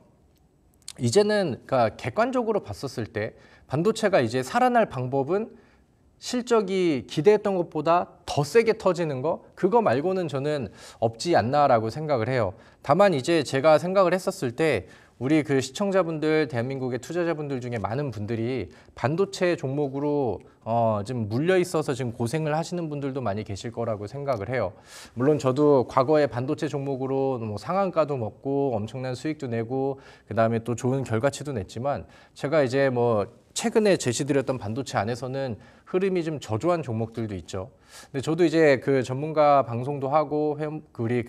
이제는 그러니까 객관적으로 봤었을 때 반도체가 이제 살아날 방법은 실적이 기대했던 것보다 더 세게 터지는 거 그거 말고는 저는 없지 않나라고 생각을 해요. 다만 이제 제가 생각을 했었을 때 우리 그 시청자분들 대한민국의 투자자분들 중에 많은 분들이 반도체 종목으로 지금 물려 있어서 지금 고생을 하시는 분들도 많이 계실 거라고 생각을 해요. 물론 저도 과거에 반도체 종목으로 뭐 상한가도 먹고 엄청난 수익도 내고 그다음에 또 좋은 결과치도 냈지만 제가 이제 뭐 최근에 제시드렸던 반도체 안에서는 흐름이 좀 저조한 종목들도 있죠. 근데 저도 이제 그 전문가 방송도 하고 우리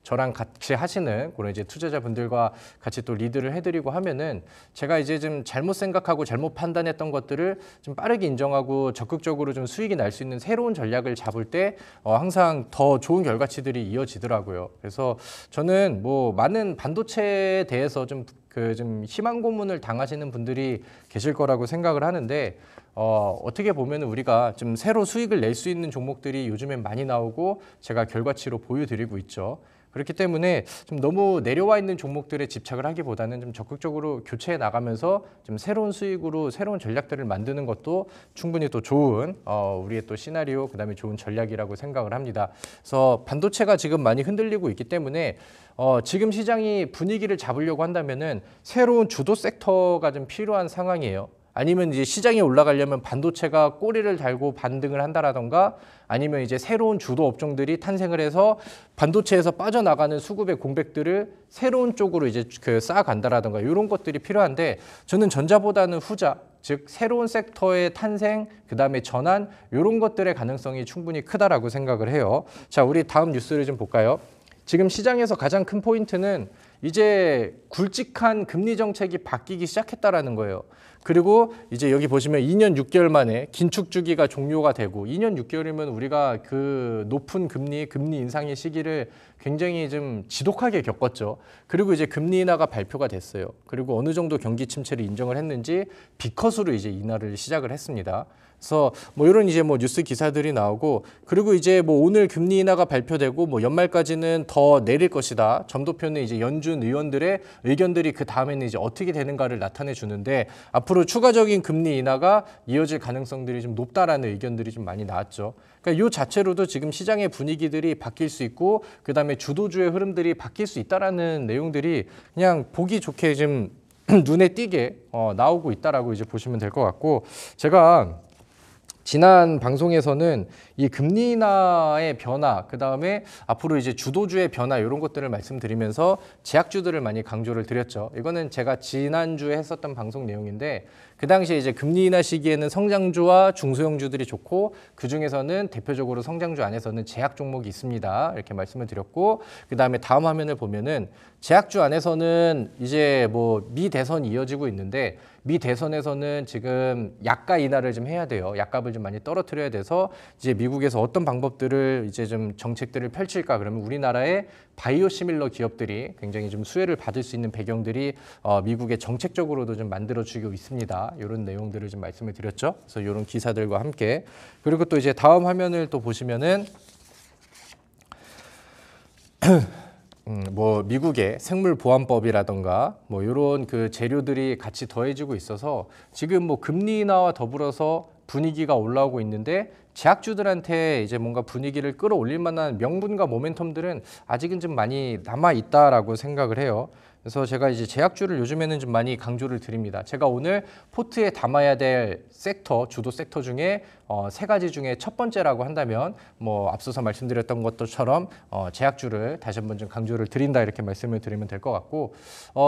저랑 같이 하시는 그런 이제 투자자분들과 같이 또 리드를 해드리고 하면은 제가 이제 좀 잘못 생각하고 잘못 판단했던 것들을 좀 빠르게 인정하고 적극적으로 좀 수익이 날 수 있는 새로운 전략을 잡을 때 항상 더 좋은 결과치들이 이어지더라고요. 그래서 저는 뭐 많은 반도체에 대해서 좀 희망 고문을 당하시는 분들이 계실 거라고 생각을 하는데 어떻게 보면 우리가 좀 새로 수익을 낼 수 있는 종목들이 요즘엔 많이 나오고 제가 결과치로 보여드리고 있죠. 그렇기 때문에 좀 너무 내려와 있는 종목들에 집착을 하기보다는 좀 적극적으로 교체해 나가면서 좀 새로운 수익으로 새로운 전략들을 만드는 것도 충분히 또 좋은 우리의 또 시나리오 그다음에 좋은 전략이라고 생각을 합니다. 그래서 반도체가 지금 많이 흔들리고 있기 때문에 지금 시장이 분위기를 잡으려고 한다면은 새로운 주도 섹터가 좀 필요한 상황이에요. 아니면 이제 시장이 올라가려면 반도체가 꼬리를 달고 반등을 한다라던가 아니면 이제 새로운 주도 업종들이 탄생을 해서 반도체에서 빠져나가는 수급의 공백들을 새로운 쪽으로 이제 쌓아간다라던가 이런 것들이 필요한데 저는 전자보다는 후자 즉 새로운 섹터의 탄생, 그다음에 전환 이런 것들의 가능성이 충분히 크다라고 생각을 해요. 자, 우리 다음 뉴스를 좀 볼까요? 지금 시장에서 가장 큰 포인트는 이제 굵직한 금리 정책이 바뀌기 시작했다라는 거예요. 그리고 이제 여기 보시면 2년 6개월 만에 긴축 주기가 종료가 되고 2년 6개월이면 우리가 그 높은 금리 인상의 시기를 굉장히 좀 지독하게 겪었죠. 그리고 이제 금리 인하가 발표가 됐어요. 그리고 어느 정도 경기 침체를 인정을 했는지 B컷으로 이제 인하를 시작을 했습니다. 그래서 뭐 이런 이제 뭐 뉴스 기사들이 나오고 그리고 이제 뭐 오늘 금리 인하가 발표되고 뭐 연말까지는 더 내릴 것이다. 점도표는 이제 연준 의원들의 의견들이 그 다음에는 이제 어떻게 되는가를 나타내 주는데 앞으로 추가적인 금리 인하가 이어질 가능성들이 좀 높다라는 의견들이 좀 많이 나왔죠. 그러니까 이 자체로도 지금 시장의 분위기들이 바뀔 수 있고 그다음에 주도주의 흐름들이 바뀔 수 있다라는 내용들이 그냥 보기 좋게 좀 눈에 띄게 나오고 있다라고 이제 보시면 될 것 같고 제가 지난 방송에서는 이 금리 인하의 변화, 그다음에 앞으로 이제 주도주의 변화 이런 것들을 말씀드리면서 제약주들을 많이 강조를 드렸죠. 이거는 제가 지난주에 했었던 방송 내용인데 그 당시에 이제 금리 인하 시기에는 성장주와 중소형주들이 좋고 그중에서는 대표적으로 성장주 안에서는 제약 종목이 있습니다. 이렇게 말씀을 드렸고 그다음에 다음 화면을 보면은 제약주 안에서는 이제 뭐 미 대선이 이어지고 있는데 미 대선에서는 지금 약가 인하를 좀 해야 돼요. 약값을 좀 많이 떨어뜨려야 돼서 이제 미국에서 어떤 방법들을 이제 좀 정책들을 펼칠까 그러면 우리나라의 바이오시밀러 기업들이 굉장히 좀 수혜를 받을 수 있는 배경들이 미국의 정책적으로도 좀 만들어지고 있습니다. 이런 내용들을 좀 말씀을 드렸죠. 그래서 이런 기사들과 함께 그리고 또 이제 다음 화면을 또 보시면은 뭐 미국의 생물보안법이라던가 뭐 이런 그 재료들이 같이 더해지고 있어서 지금 뭐 금리 인하와 더불어서 분위기가 올라오고 있는데 제약주들한테 이제 뭔가 분위기를 끌어올릴 만한 명분과 모멘텀들은 아직은 좀 많이 남아 있다라고 생각을 해요. 그래서 제가 이제 제약주를 요즘에는 좀 많이 강조를 드립니다. 제가 오늘 포트에 담아야 될 섹터, 주도 섹터 중에 세 가지 중에 첫 번째라고 한다면 뭐 앞서서 말씀드렸던 것처럼 제약주를 다시 한번 좀 강조를 드린다 이렇게 말씀을 드리면 될 것 같고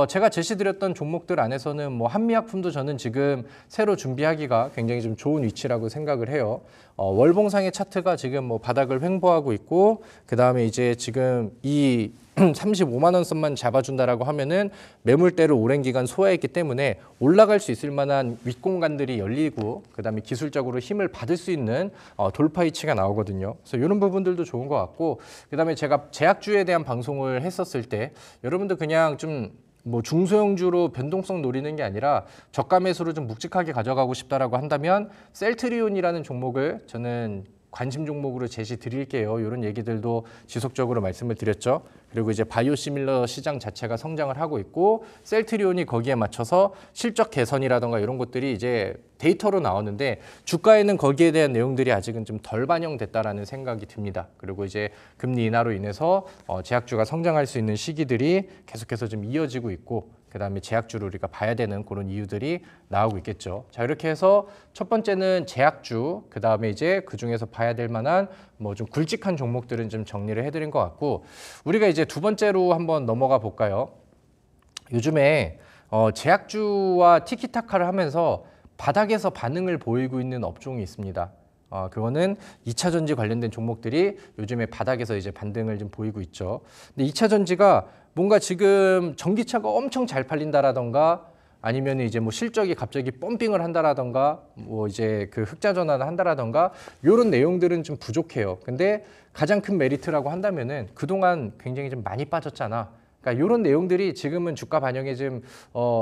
제가 제시드렸던 종목들 안에서는 뭐 한미약품도 저는 지금 새로 준비하기가 굉장히 좀 좋은 위치라고 생각을 해요. 월봉상의 차트가 지금 뭐 바닥을 횡보하고 있고 그 다음에 이제 지금 이 35만 원 선만 잡아준다라고 하면은 매물대를 오랜 기간 소화했기 때문에 올라갈 수 있을 만한 윗공간들이 열리고 그다음에 기술적으로 힘을 받을 수 있는 돌파 위치가 나오거든요. 그래서 이런 부분들도 좋은 것 같고 그다음에 제가 제약주에 대한 방송을 했었을 때 여러분들 그냥 좀 뭐 중소형주로 변동성 노리는 게 아니라 저가 매수로 좀 묵직하게 가져가고 싶다라고 한다면 셀트리온이라는 종목을 저는 관심 종목으로 제시 드릴게요. 이런 얘기들도 지속적으로 말씀을 드렸죠. 그리고 이제 바이오시밀러 시장 자체가 성장을 하고 있고 셀트리온이 거기에 맞춰서 실적 개선이라던가 이런 것들이 이제 데이터로 나오는데 주가에는 거기에 대한 내용들이 아직은 좀 덜 반영됐다라는 생각이 듭니다. 그리고 이제 금리 인하로 인해서 제약주가 성장할 수 있는 시기들이 계속해서 좀 이어지고 있고 그다음에 제약주를 우리가 봐야 되는 그런 이유들이 나오고 있겠죠. 자, 이렇게 해서 첫 번째는 제약주, 그다음에 이제 그중에서 봐야 될 만한 뭐 좀 굵직한 종목들은 좀 정리를 해드린 것 같고 우리가 이제 두 번째로 한번 넘어가 볼까요? 요즘에 제약주와 티키타카를 하면서 바닥에서 반응을 보이고 있는 업종이 있습니다. 그거는 2차 전지 관련된 종목들이 요즘에 바닥에서 이제 반등을 좀 보이고 있죠. 근데 2차 전지가 뭔가 지금 전기차가 엄청 잘 팔린다라던가 아니면 이제 뭐 실적이 갑자기 펌핑을 한다라던가 뭐 이제 그 흑자 전환을 한다라던가 이런 내용들은 좀 부족해요. 근데 가장 큰 메리트라고 한다면은 그동안 굉장히 좀 많이 빠졌잖아. 그러니까 이런 내용들이 지금은 주가 반영에 좀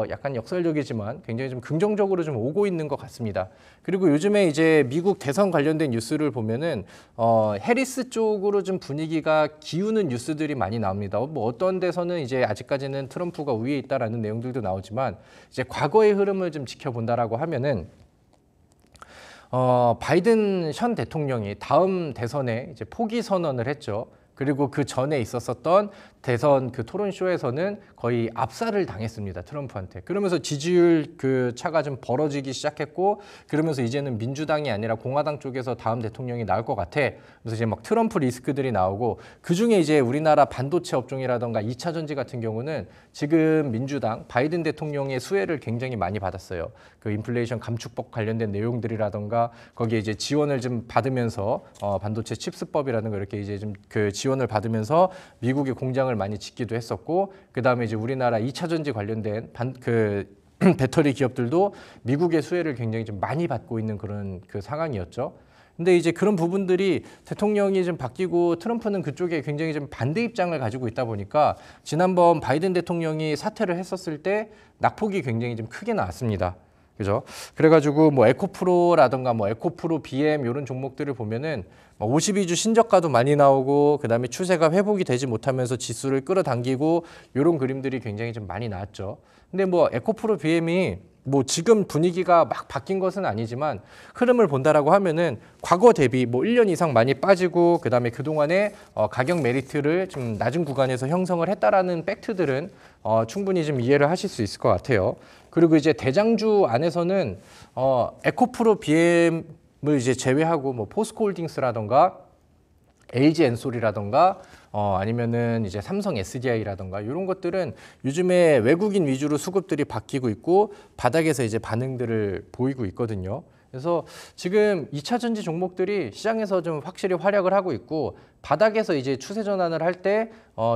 약간 역설적이지만 굉장히 좀 긍정적으로 좀 오고 있는 것 같습니다. 그리고 요즘에 이제 미국 대선 관련된 뉴스를 보면은 해리스 쪽으로 좀 분위기가 기우는 뉴스들이 많이 나옵니다. 뭐 어떤 데서는 이제 아직까지는 트럼프가 우위에 있다라는 내용들도 나오지만 이제 과거의 흐름을 좀 지켜본다라고 하면은 바이든 현 대통령이 다음 대선에 이제 포기 선언을 했죠. 그리고 그 전에 있었었던 대선 그 토론쇼에서는 거의 압살을 당했습니다. 트럼프한테. 그러면서 지지율 그 차가 좀 벌어지기 시작했고 그러면서 이제는 민주당이 아니라 공화당 쪽에서 다음 대통령이 나올 것 같아. 그래서 이제 막 트럼프 리스크들이 나오고 그중에 이제 우리나라 반도체 업종이라던가 2차 전지 같은 경우는 지금 민주당 바이든 대통령의 수혜를 굉장히 많이 받았어요. 그 인플레이션 감축법 관련된 내용들이라던가 거기에 이제 지원을 좀 받으면서 반도체 칩스법이라든가 이렇게 이제 좀 그 지원을 받으면서 미국의 공장을 많이 짓기도 했었고 그다음에 이제 우리나라 2차 전지 관련된 배터리 기업들도 미국의 수혜를 굉장히 좀 많이 받고 있는 그런 그 상황이었죠. 근데 이제 그런 부분들이 대통령이 좀 바뀌고 트럼프는 그쪽에 굉장히 좀 반대 입장을 가지고 있다 보니까 지난번 바이든 대통령이 사퇴를 했었을 때 낙폭이 굉장히 좀 크게 나왔습니다. 그죠? 그래가지고 뭐 에코프로라던가 뭐 에코프로 BM 이런 종목들을 보면은 52주 신저가도 많이 나오고 그다음에 추세가 회복이 되지 못하면서 지수를 끌어당기고 이런 그림들이 굉장히 좀 많이 나왔죠. 근데 뭐 에코프로 BM이 뭐 지금 분위기가 막 바뀐 것은 아니지만 흐름을 본다라고 하면은 과거 대비 뭐 1년 이상 많이 빠지고 그다음에 그동안에 가격 메리트를 좀 낮은 구간에서 형성을 했다라는 팩트들은 충분히 좀 이해를 하실 수 있을 것 같아요. 그리고 이제 대장주 안에서는 에코프로 BM을 이제 제외하고 뭐 포스코홀딩스라던가 LG 엔솔이라던가 아니면은 이제 삼성 SDI라던가 이런 것들은 요즘에 외국인 위주로 수급들이 바뀌고 있고 바닥에서 이제 반응들을 보이고 있거든요. 그래서 지금 2차 전지 종목들이 시장에서 좀 확실히 활약을 하고 있고 바닥에서 이제 추세 전환을 할 때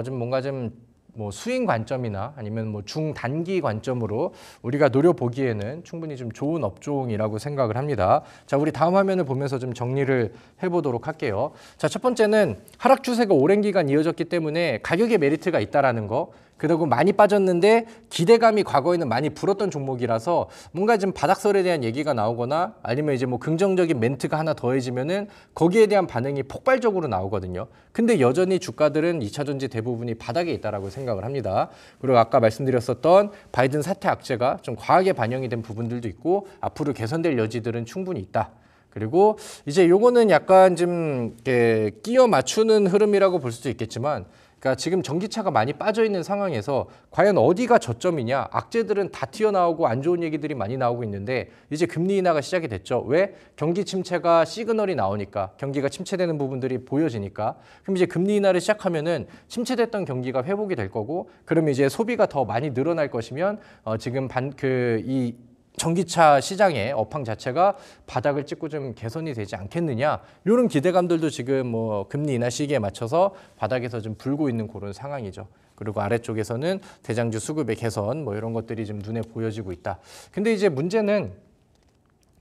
좀 뭔가 좀 뭐 수익 관점이나 아니면 뭐 중단기 관점으로 우리가 노려보기에는 충분히 좀 좋은 업종이라고 생각을 합니다. 자, 우리 다음 화면을 보면서 좀 정리를 해보도록 할게요. 자, 첫 번째는 하락 추세가 오랜 기간 이어졌기 때문에 가격에 메리트가 있다라는 거. 그리고 많이 빠졌는데 기대감이 과거에는 많이 불었던 종목이라서 뭔가 좀 바닥설에 대한 얘기가 나오거나 아니면 이제 뭐 긍정적인 멘트가 하나 더해지면은 거기에 대한 반응이 폭발적으로 나오거든요. 근데 여전히 주가들은 2차 전지 대부분이 바닥에 있다라고 생각을 합니다. 그리고 아까 말씀드렸었던 바이든 사퇴 악재가 좀 과하게 반영이 된 부분들도 있고 앞으로 개선될 여지들은 충분히 있다. 그리고 이제 요거는 약간 좀 끼워 맞추는 흐름이라고 볼 수도 있겠지만 그러니까 지금 전기차가 많이 빠져 있는 상황에서 과연 어디가 저점이냐? 악재들은 다 튀어나오고 안 좋은 얘기들이 많이 나오고 있는데 이제 금리 인하가 시작이 됐죠. 왜? 경기 침체가 시그널이 나오니까 경기가 침체되는 부분들이 보여지니까 그럼 이제 금리 인하를 시작하면은 침체됐던 경기가 회복이 될 거고 그러면 이제 소비가 더 많이 늘어날 것이면 지금 이 전기차 시장의 업황 자체가 바닥을 찍고 좀 개선이 되지 않겠느냐 이런 기대감들도 지금 뭐 금리 인하 시기에 맞춰서 바닥에서 좀 불고 있는 그런 상황이죠. 그리고 아래쪽에서는 대장주 수급의 개선 뭐 이런 것들이 좀 눈에 보여지고 있다. 근데 이제 문제는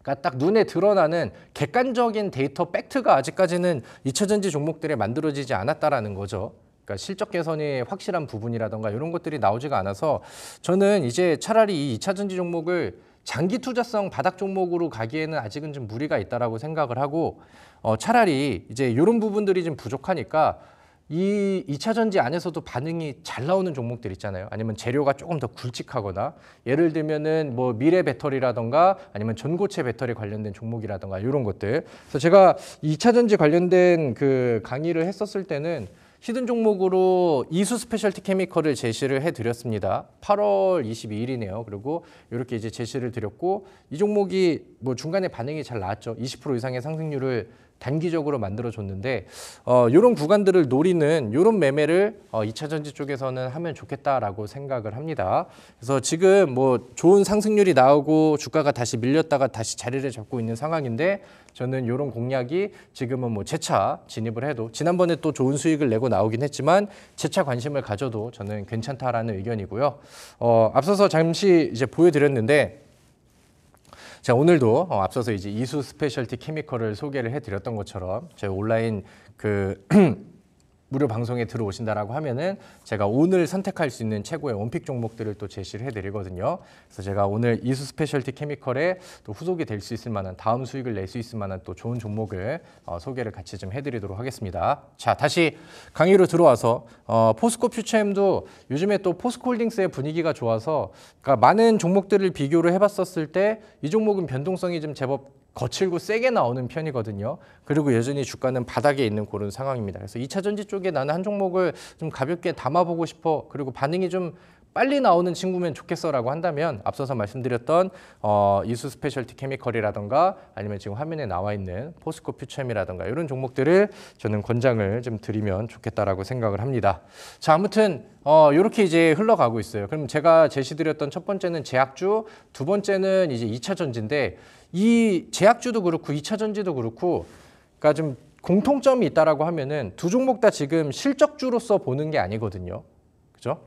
그러니까 딱 눈에 드러나는 객관적인 데이터 팩트가 아직까지는 2차 전지 종목들에 만들어지지 않았다라는 거죠. 그러니까 실적 개선이 확실한 부분이라던가 이런 것들이 나오지가 않아서 저는 이제 차라리 이 2차 전지 종목을 장기 투자성 바닥 종목으로 가기에는 아직은 좀 무리가 있다라고 생각을 하고 차라리 이제 이런 부분들이 좀 부족하니까 이 2차 전지 안에서도 반응이 잘 나오는 종목들 있잖아요. 아니면 재료가 조금 더 굵직하거나 예를 들면은 뭐 미래 배터리라던가 아니면 전고체 배터리 관련된 종목이라던가 이런 것들. 그래서 제가 2차 전지 관련된 그 강의를 했었을 때는 히든 종목으로 이수 스페셜티 케미컬을 제시를 해드렸습니다. 8월 22일이네요. 그리고 이렇게 이제 제시를 드렸고 이 종목이 뭐 중간에 반응이 잘 나왔죠. 20% 이상의 상승률을 단기적으로 만들어줬는데 이런 구간들을 노리는 이런 매매를 2차 전지 쪽에서는 하면 좋겠다라고 생각을 합니다. 그래서 지금 뭐 좋은 상승률이 나오고 주가가 다시 밀렸다가 다시 자리를 잡고 있는 상황인데 저는 이런 공략이 지금은 뭐 재차 진입을 해도 지난번에 또 좋은 수익을 내고 나오긴 했지만 재차 관심을 가져도 저는 괜찮다라는 의견이고요. 앞서서 잠시 이제 보여드렸는데 자, 오늘도 앞서서 이제 이수 스페셜티 케미컬을 소개를 해드렸던 것처럼 저희 온라인 무료 방송에 들어오신다라고 하면은 제가 오늘 선택할 수 있는 최고의 원픽 종목들을 또 제시를 해드리거든요. 그래서 제가 오늘 이수 스페셜티 케미컬에 또 후속이 될 수 있을 만한 다음 수익을 낼 수 있을 만한 또 좋은 종목을 소개를 같이 좀 해드리도록 하겠습니다. 자, 다시 강의로 들어와서 포스코 퓨처엠도 요즘에 또 포스코홀딩스의 분위기가 좋아서 그러니까 많은 종목들을 비교를 해봤었을 때 이 종목은 변동성이 좀 제법 거칠고 세게 나오는 편이거든요. 그리고 여전히 주가는 바닥에 있는 그런 상황입니다. 그래서 2차 전지 쪽에 나는 한 종목을 좀 가볍게 담아보고 싶어. 그리고 반응이 좀 빨리 나오는 친구면 좋겠어라고 한다면 앞서서 말씀드렸던 이수 스페셜티 케미컬이라던가 아니면 지금 화면에 나와 있는 포스코 퓨처엠이라던가 이런 종목들을 저는 권장을 좀 드리면 좋겠다라고 생각을 합니다. 자, 아무튼 이렇게 이제 흘러가고 있어요. 그럼 제가 제시드렸던 첫 번째는 제약주, 두 번째는 이제 2차 전지인데 이 제약주도 그렇고 2차 전지도 그렇고 그러니까 좀 공통점이 있다라고 하면은 두 종목 다 지금 실적주로서 보는 게 아니거든요. 그죠?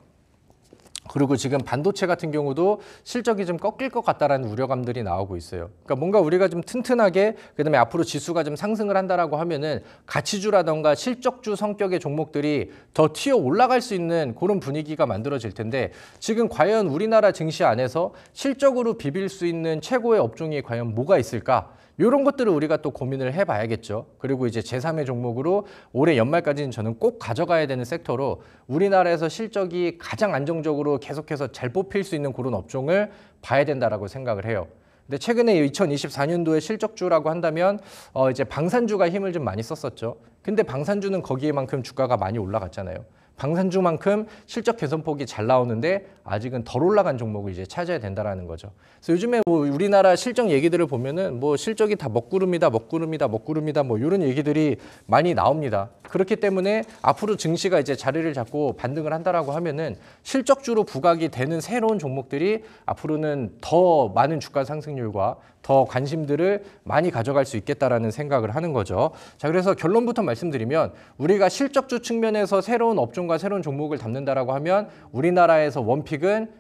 그리고 지금 반도체 같은 경우도 실적이 좀 꺾일 것 같다라는 우려감들이 나오고 있어요. 그러니까 뭔가 우리가 좀 튼튼하게 그다음에 앞으로 지수가 좀 상승을 한다라고 하면은 가치주라던가 실적주 성격의 종목들이 더 튀어 올라갈 수 있는 그런 분위기가 만들어질 텐데 지금 과연 우리나라 증시 안에서 실적으로 비빌 수 있는 최고의 업종이 과연 뭐가 있을까? 이런 것들을 우리가 또 고민을 해봐야겠죠. 그리고 이제 제3의 종목으로 올해 연말까지는 저는 꼭 가져가야 되는 섹터로 우리나라에서 실적이 가장 안정적으로 계속해서 잘 뽑힐 수 있는 그런 업종을 봐야 된다라고 생각을 해요. 근데 최근에 2024년도에 실적주라고 한다면 이제 방산주가 힘을 좀 많이 썼었죠. 근데 방산주는 거기에만큼 주가가 많이 올라갔잖아요. 방산주만큼 실적 개선폭이 잘 나오는데 아직은 덜 올라간 종목을 이제 찾아야 된다라는 거죠. 그래서 요즘에 뭐 우리나라 실적 얘기들을 보면은 뭐 실적이 다 먹구름이다 뭐 이런 얘기들이 많이 나옵니다. 그렇기 때문에 앞으로 증시가 이제 자리를 잡고 반등을 한다라고 하면은 실적주로 부각이 되는 새로운 종목들이 앞으로는 더 많은 주가 상승률과 더 관심들을 많이 가져갈 수 있겠다라는 생각을 하는 거죠. 자, 그래서 결론부터 말씀드리면 우리가 실적주 측면에서 새로운 업종과 새로운 종목을 담는다라고 하면 우리나라에서 원픽은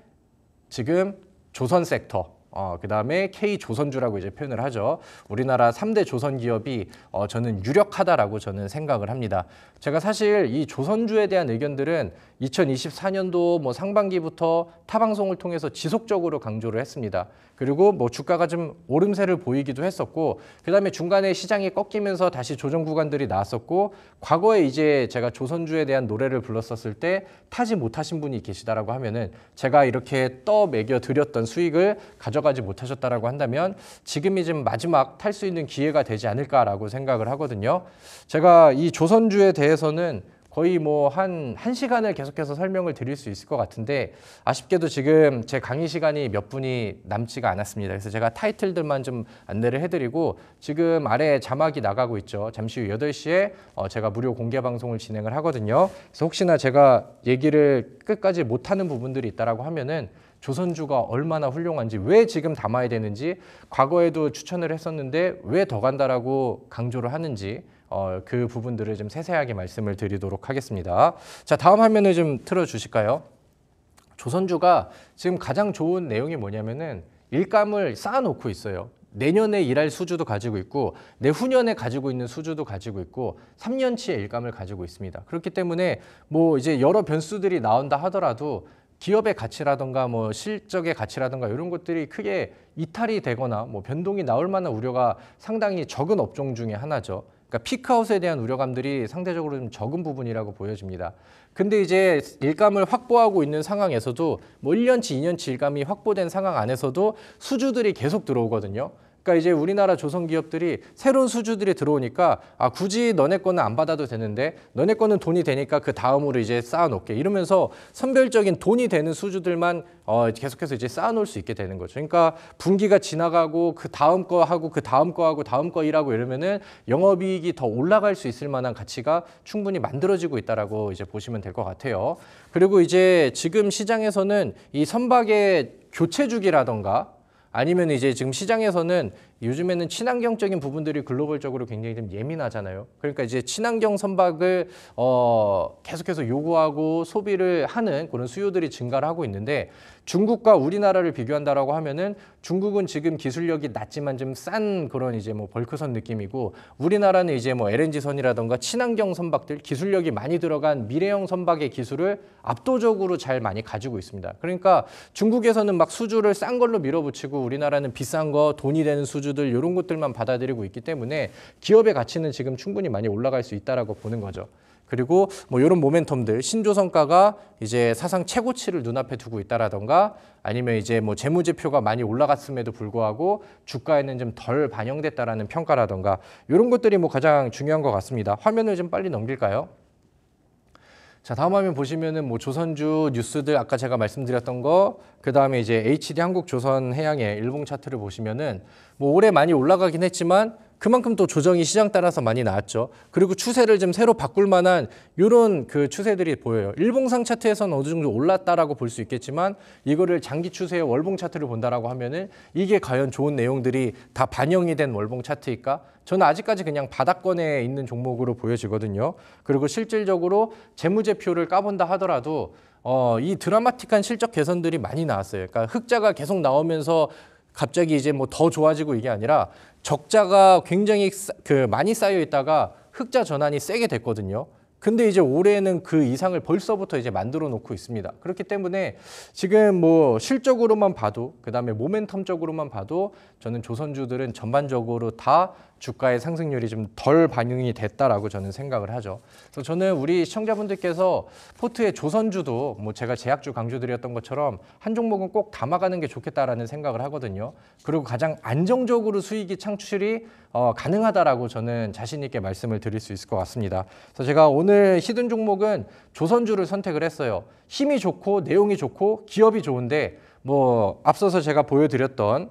지금 조선 섹터, 그다음에 K조선주라고 이제 표현을 하죠. 우리나라 3대 조선 기업이 저는 유력하다라고 저는 생각을 합니다. 제가 사실 이 조선주에 대한 의견들은 2024년도 뭐 상반기부터 타 방송을 통해서 지속적으로 강조를 했습니다. 그리고 뭐 주가가 좀 오름세를 보이기도 했었고 그다음에 중간에 시장이 꺾이면서 다시 조정 구간들이 나왔었고 과거에 이제 제가 조선주에 대한 노래를 불렀었을 때 타지 못하신 분이 계시다라고 하면은 제가 이렇게 떠먹여 드렸던 수익을 가져가지 못하셨다라고 한다면 지금이 좀 마지막 탈 수 있는 기회가 되지 않을까라고 생각을 하거든요. 제가 이 조선주에 대해서는 거의 뭐 한 시간을 계속해서 설명을 드릴 수 있을 것 같은데 아쉽게도 지금 제 강의 시간이 몇 분이 남지가 않았습니다. 그래서 제가 타이틀들만 좀 안내를 해드리고 지금 아래 자막이 나가고 있죠. 잠시 후 8시에 제가 무료 공개 방송을 진행을 하거든요. 그래서 혹시나 제가 얘기를 끝까지 못하는 부분들이 있다라고 하면은 조선주가 얼마나 훌륭한지 왜 지금 담아야 되는지 과거에도 추천을 했었는데 왜 더 간다라고 강조를 하는지 그 부분들을 좀 세세하게 말씀을 드리도록 하겠습니다. 자, 다음 화면을 좀 틀어주실까요? 조선주가 지금 가장 좋은 내용이 뭐냐면은 일감을 쌓아놓고 있어요. 내년에 일할 수주도 가지고 있고 내후년에 가지고 있는 수주도 가지고 있고 3년치의 일감을 가지고 있습니다. 그렇기 때문에 뭐 이제 여러 변수들이 나온다 하더라도 기업의 가치라든가 뭐 실적의 가치라든가 이런 것들이 크게 이탈이 되거나 뭐 변동이 나올 만한 우려가 상당히 적은 업종 중에 하나죠. 그러니까 피크아웃에 대한 우려감들이 상대적으로 좀 적은 부분이라고 보여집니다. 근데 이제 일감을 확보하고 있는 상황에서도 뭐 1년치, 2년치 일감이 확보된 상황 안에서도 수주들이 계속 들어오거든요. 그러니까 이제 우리나라 조선 기업들이 새로운 수주들이 들어오니까 굳이 너네 거는 안 받아도 되는데 너네 거는 돈이 되니까 그 다음으로 이제 쌓아놓게 이러면서 선별적인 돈이 되는 수주들만 계속해서 이제 쌓아놓을 수 있게 되는 거죠. 그러니까 분기가 지나가고 그 다음 거 하고 그 다음 거 하고 다음 거 일하고 이러면은 영업이익이 더 올라갈 수 있을 만한 가치가 충분히 만들어지고 있다라고 이제 보시면 될 것 같아요. 그리고 이제 지금 시장에서는 이 선박의 교체 주기라던가 아니면 이제 지금 시장에서는 요즘에는 친환경적인 부분들이 글로벌적으로 굉장히 좀 예민하잖아요. 그러니까 이제 친환경 선박을 계속해서 요구하고 소비를 하는 그런 수요들이 증가를 하고 있는데 중국과 우리나라를 비교한다라고 하면은 중국은 지금 기술력이 낮지만 좀 싼 그런 이제 뭐 벌크선 느낌이고 우리나라는 이제 뭐 LNG선이라던가 친환경 선박들 기술력이 많이 들어간 미래형 선박의 기술을 압도적으로 잘 많이 가지고 있습니다. 그러니까 중국에서는 막 수주를 싼 걸로 밀어붙이고 우리나라는 비싼 거 돈이 되는 수주들 이런 것들만 받아들이고 있기 때문에 기업의 가치는 지금 충분히 많이 올라갈 수 있다라고 보는 거죠. 그리고 뭐 이런 모멘텀들 신조성가가 이제 사상 최고치를 눈앞에 두고 있다라던가 아니면 이제 뭐 재무제표가 많이 올라갔음에도 불구하고 주가에는 좀 덜 반영됐다라는 평가라던가 이런 것들이 뭐 가장 중요한 것 같습니다. 화면을 좀 빨리 넘길까요? 자, 다음 화면 보시면은 뭐 조선주 뉴스들 아까 제가 말씀드렸던 거, 그 다음에 이제 HD 한국조선해양의 일봉 차트를 보시면은 뭐 올해 많이 올라가긴 했지만 그만큼 또 조정이 시장 따라서 많이 나왔죠. 그리고 추세를 좀 새로 바꿀 만한 이런 그 추세들이 보여요. 일봉상 차트에서는 어느 정도 올랐다라고 볼 수 있겠지만 이거를 장기 추세의 월봉 차트를 본다라고 하면은 이게 과연 좋은 내용들이 다 반영이 된 월봉 차트일까? 저는 아직까지 그냥 바닥권에 있는 종목으로 보여지거든요. 그리고 실질적으로 재무제표를 까본다 하더라도 이 드라마틱한 실적 개선들이 많이 나왔어요. 그러니까 흑자가 계속 나오면서 갑자기 이제 뭐 더 좋아지고 이게 아니라 적자가 굉장히 많이 쌓여 있다가 흑자 전환이 세게 됐거든요. 근데 이제 올해는 그 이상을 벌써부터 이제 만들어 놓고 있습니다. 그렇기 때문에 지금 뭐 실적으로만 봐도 그다음에 모멘텀적으로만 봐도 저는 조선주들은 전반적으로 다 주가의 상승률이 좀 덜 반영이 됐다라고 저는 생각을 하죠. 그래서 저는 우리 시청자분들께서 포트의 조선주도 뭐 제가 제약주 강조드렸던 것처럼 한 종목은 꼭 담아가는 게 좋겠다라는 생각을 하거든요. 그리고 가장 안정적으로 수익이 창출이 가능하다라고 저는 자신 있게 말씀을 드릴 수 있을 것 같습니다. 그래서 제가 오늘 히든 종목은 조선주를 선택을 했어요. 힘이 좋고 내용이 좋고 기업이 좋은데 뭐 앞서서 제가 보여드렸던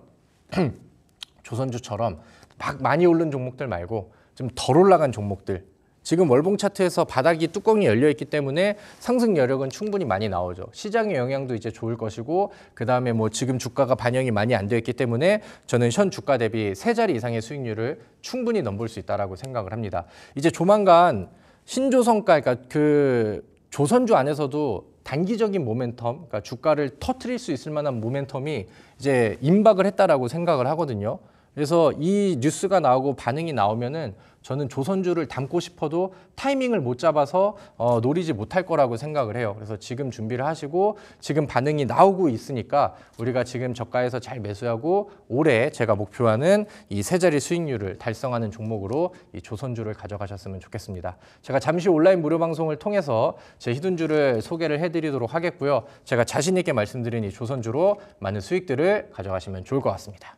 조선주처럼 막 많이 오른 종목들 말고 좀 덜 올라간 종목들, 지금 월봉 차트에서 바닥이 뚜껑이 열려 있기 때문에 상승 여력은 충분히 많이 나오죠. 시장의 영향도 이제 좋을 것이고 그다음에 뭐 지금 주가가 반영이 많이 안 되어 있기 때문에 저는 현 주가 대비 3자리 이상의 수익률을 충분히 넘볼 수 있다라고 생각을 합니다. 이제 조만간 신조성가, 그러니까 그 조선주 안에서도 단기적인 모멘텀, 그러니까 주가를 터트릴 수 있을 만한 모멘텀이 이제 임박을 했다라고 생각을 하거든요. 그래서 이 뉴스가 나오고 반응이 나오면은 저는 조선주를 담고 싶어도 타이밍을 못 잡아서 노리지 못할 거라고 생각을 해요. 그래서 지금 준비를 하시고 지금 반응이 나오고 있으니까 우리가 지금 저가에서 잘 매수하고 올해 제가 목표하는 이 3자리 수익률을 달성하는 종목으로 이 조선주를 가져가셨으면 좋겠습니다. 제가 잠시 온라인 무료 방송을 통해서 제 히든주를 소개를 해드리도록 하겠고요. 제가 자신 있게 말씀드린 이 조선주로 많은 수익들을 가져가시면 좋을 것 같습니다.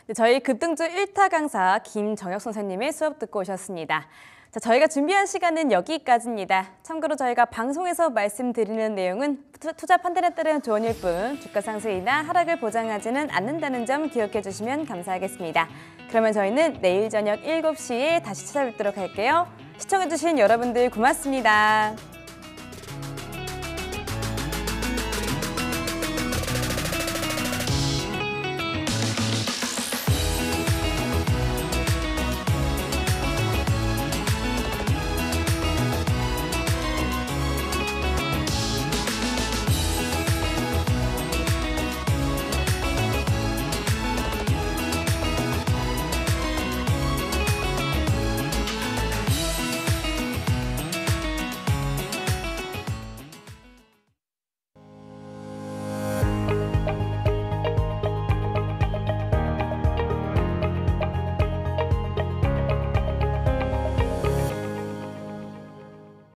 네, 저희 급등주 1타 강사 김정혁 선생님의 수업 듣고 오셨습니다. 자, 저희가 준비한 시간은 여기까지입니다. 참고로 저희가 방송에서 말씀드리는 내용은 투자 판단에 따른 조언일 뿐 주가 상승이나 하락을 보장하지는 않는다는 점 기억해 주시면 감사하겠습니다. 그러면 저희는 내일 저녁 7시에 다시 찾아뵙도록 할게요. 시청해 주신 여러분들 고맙습니다.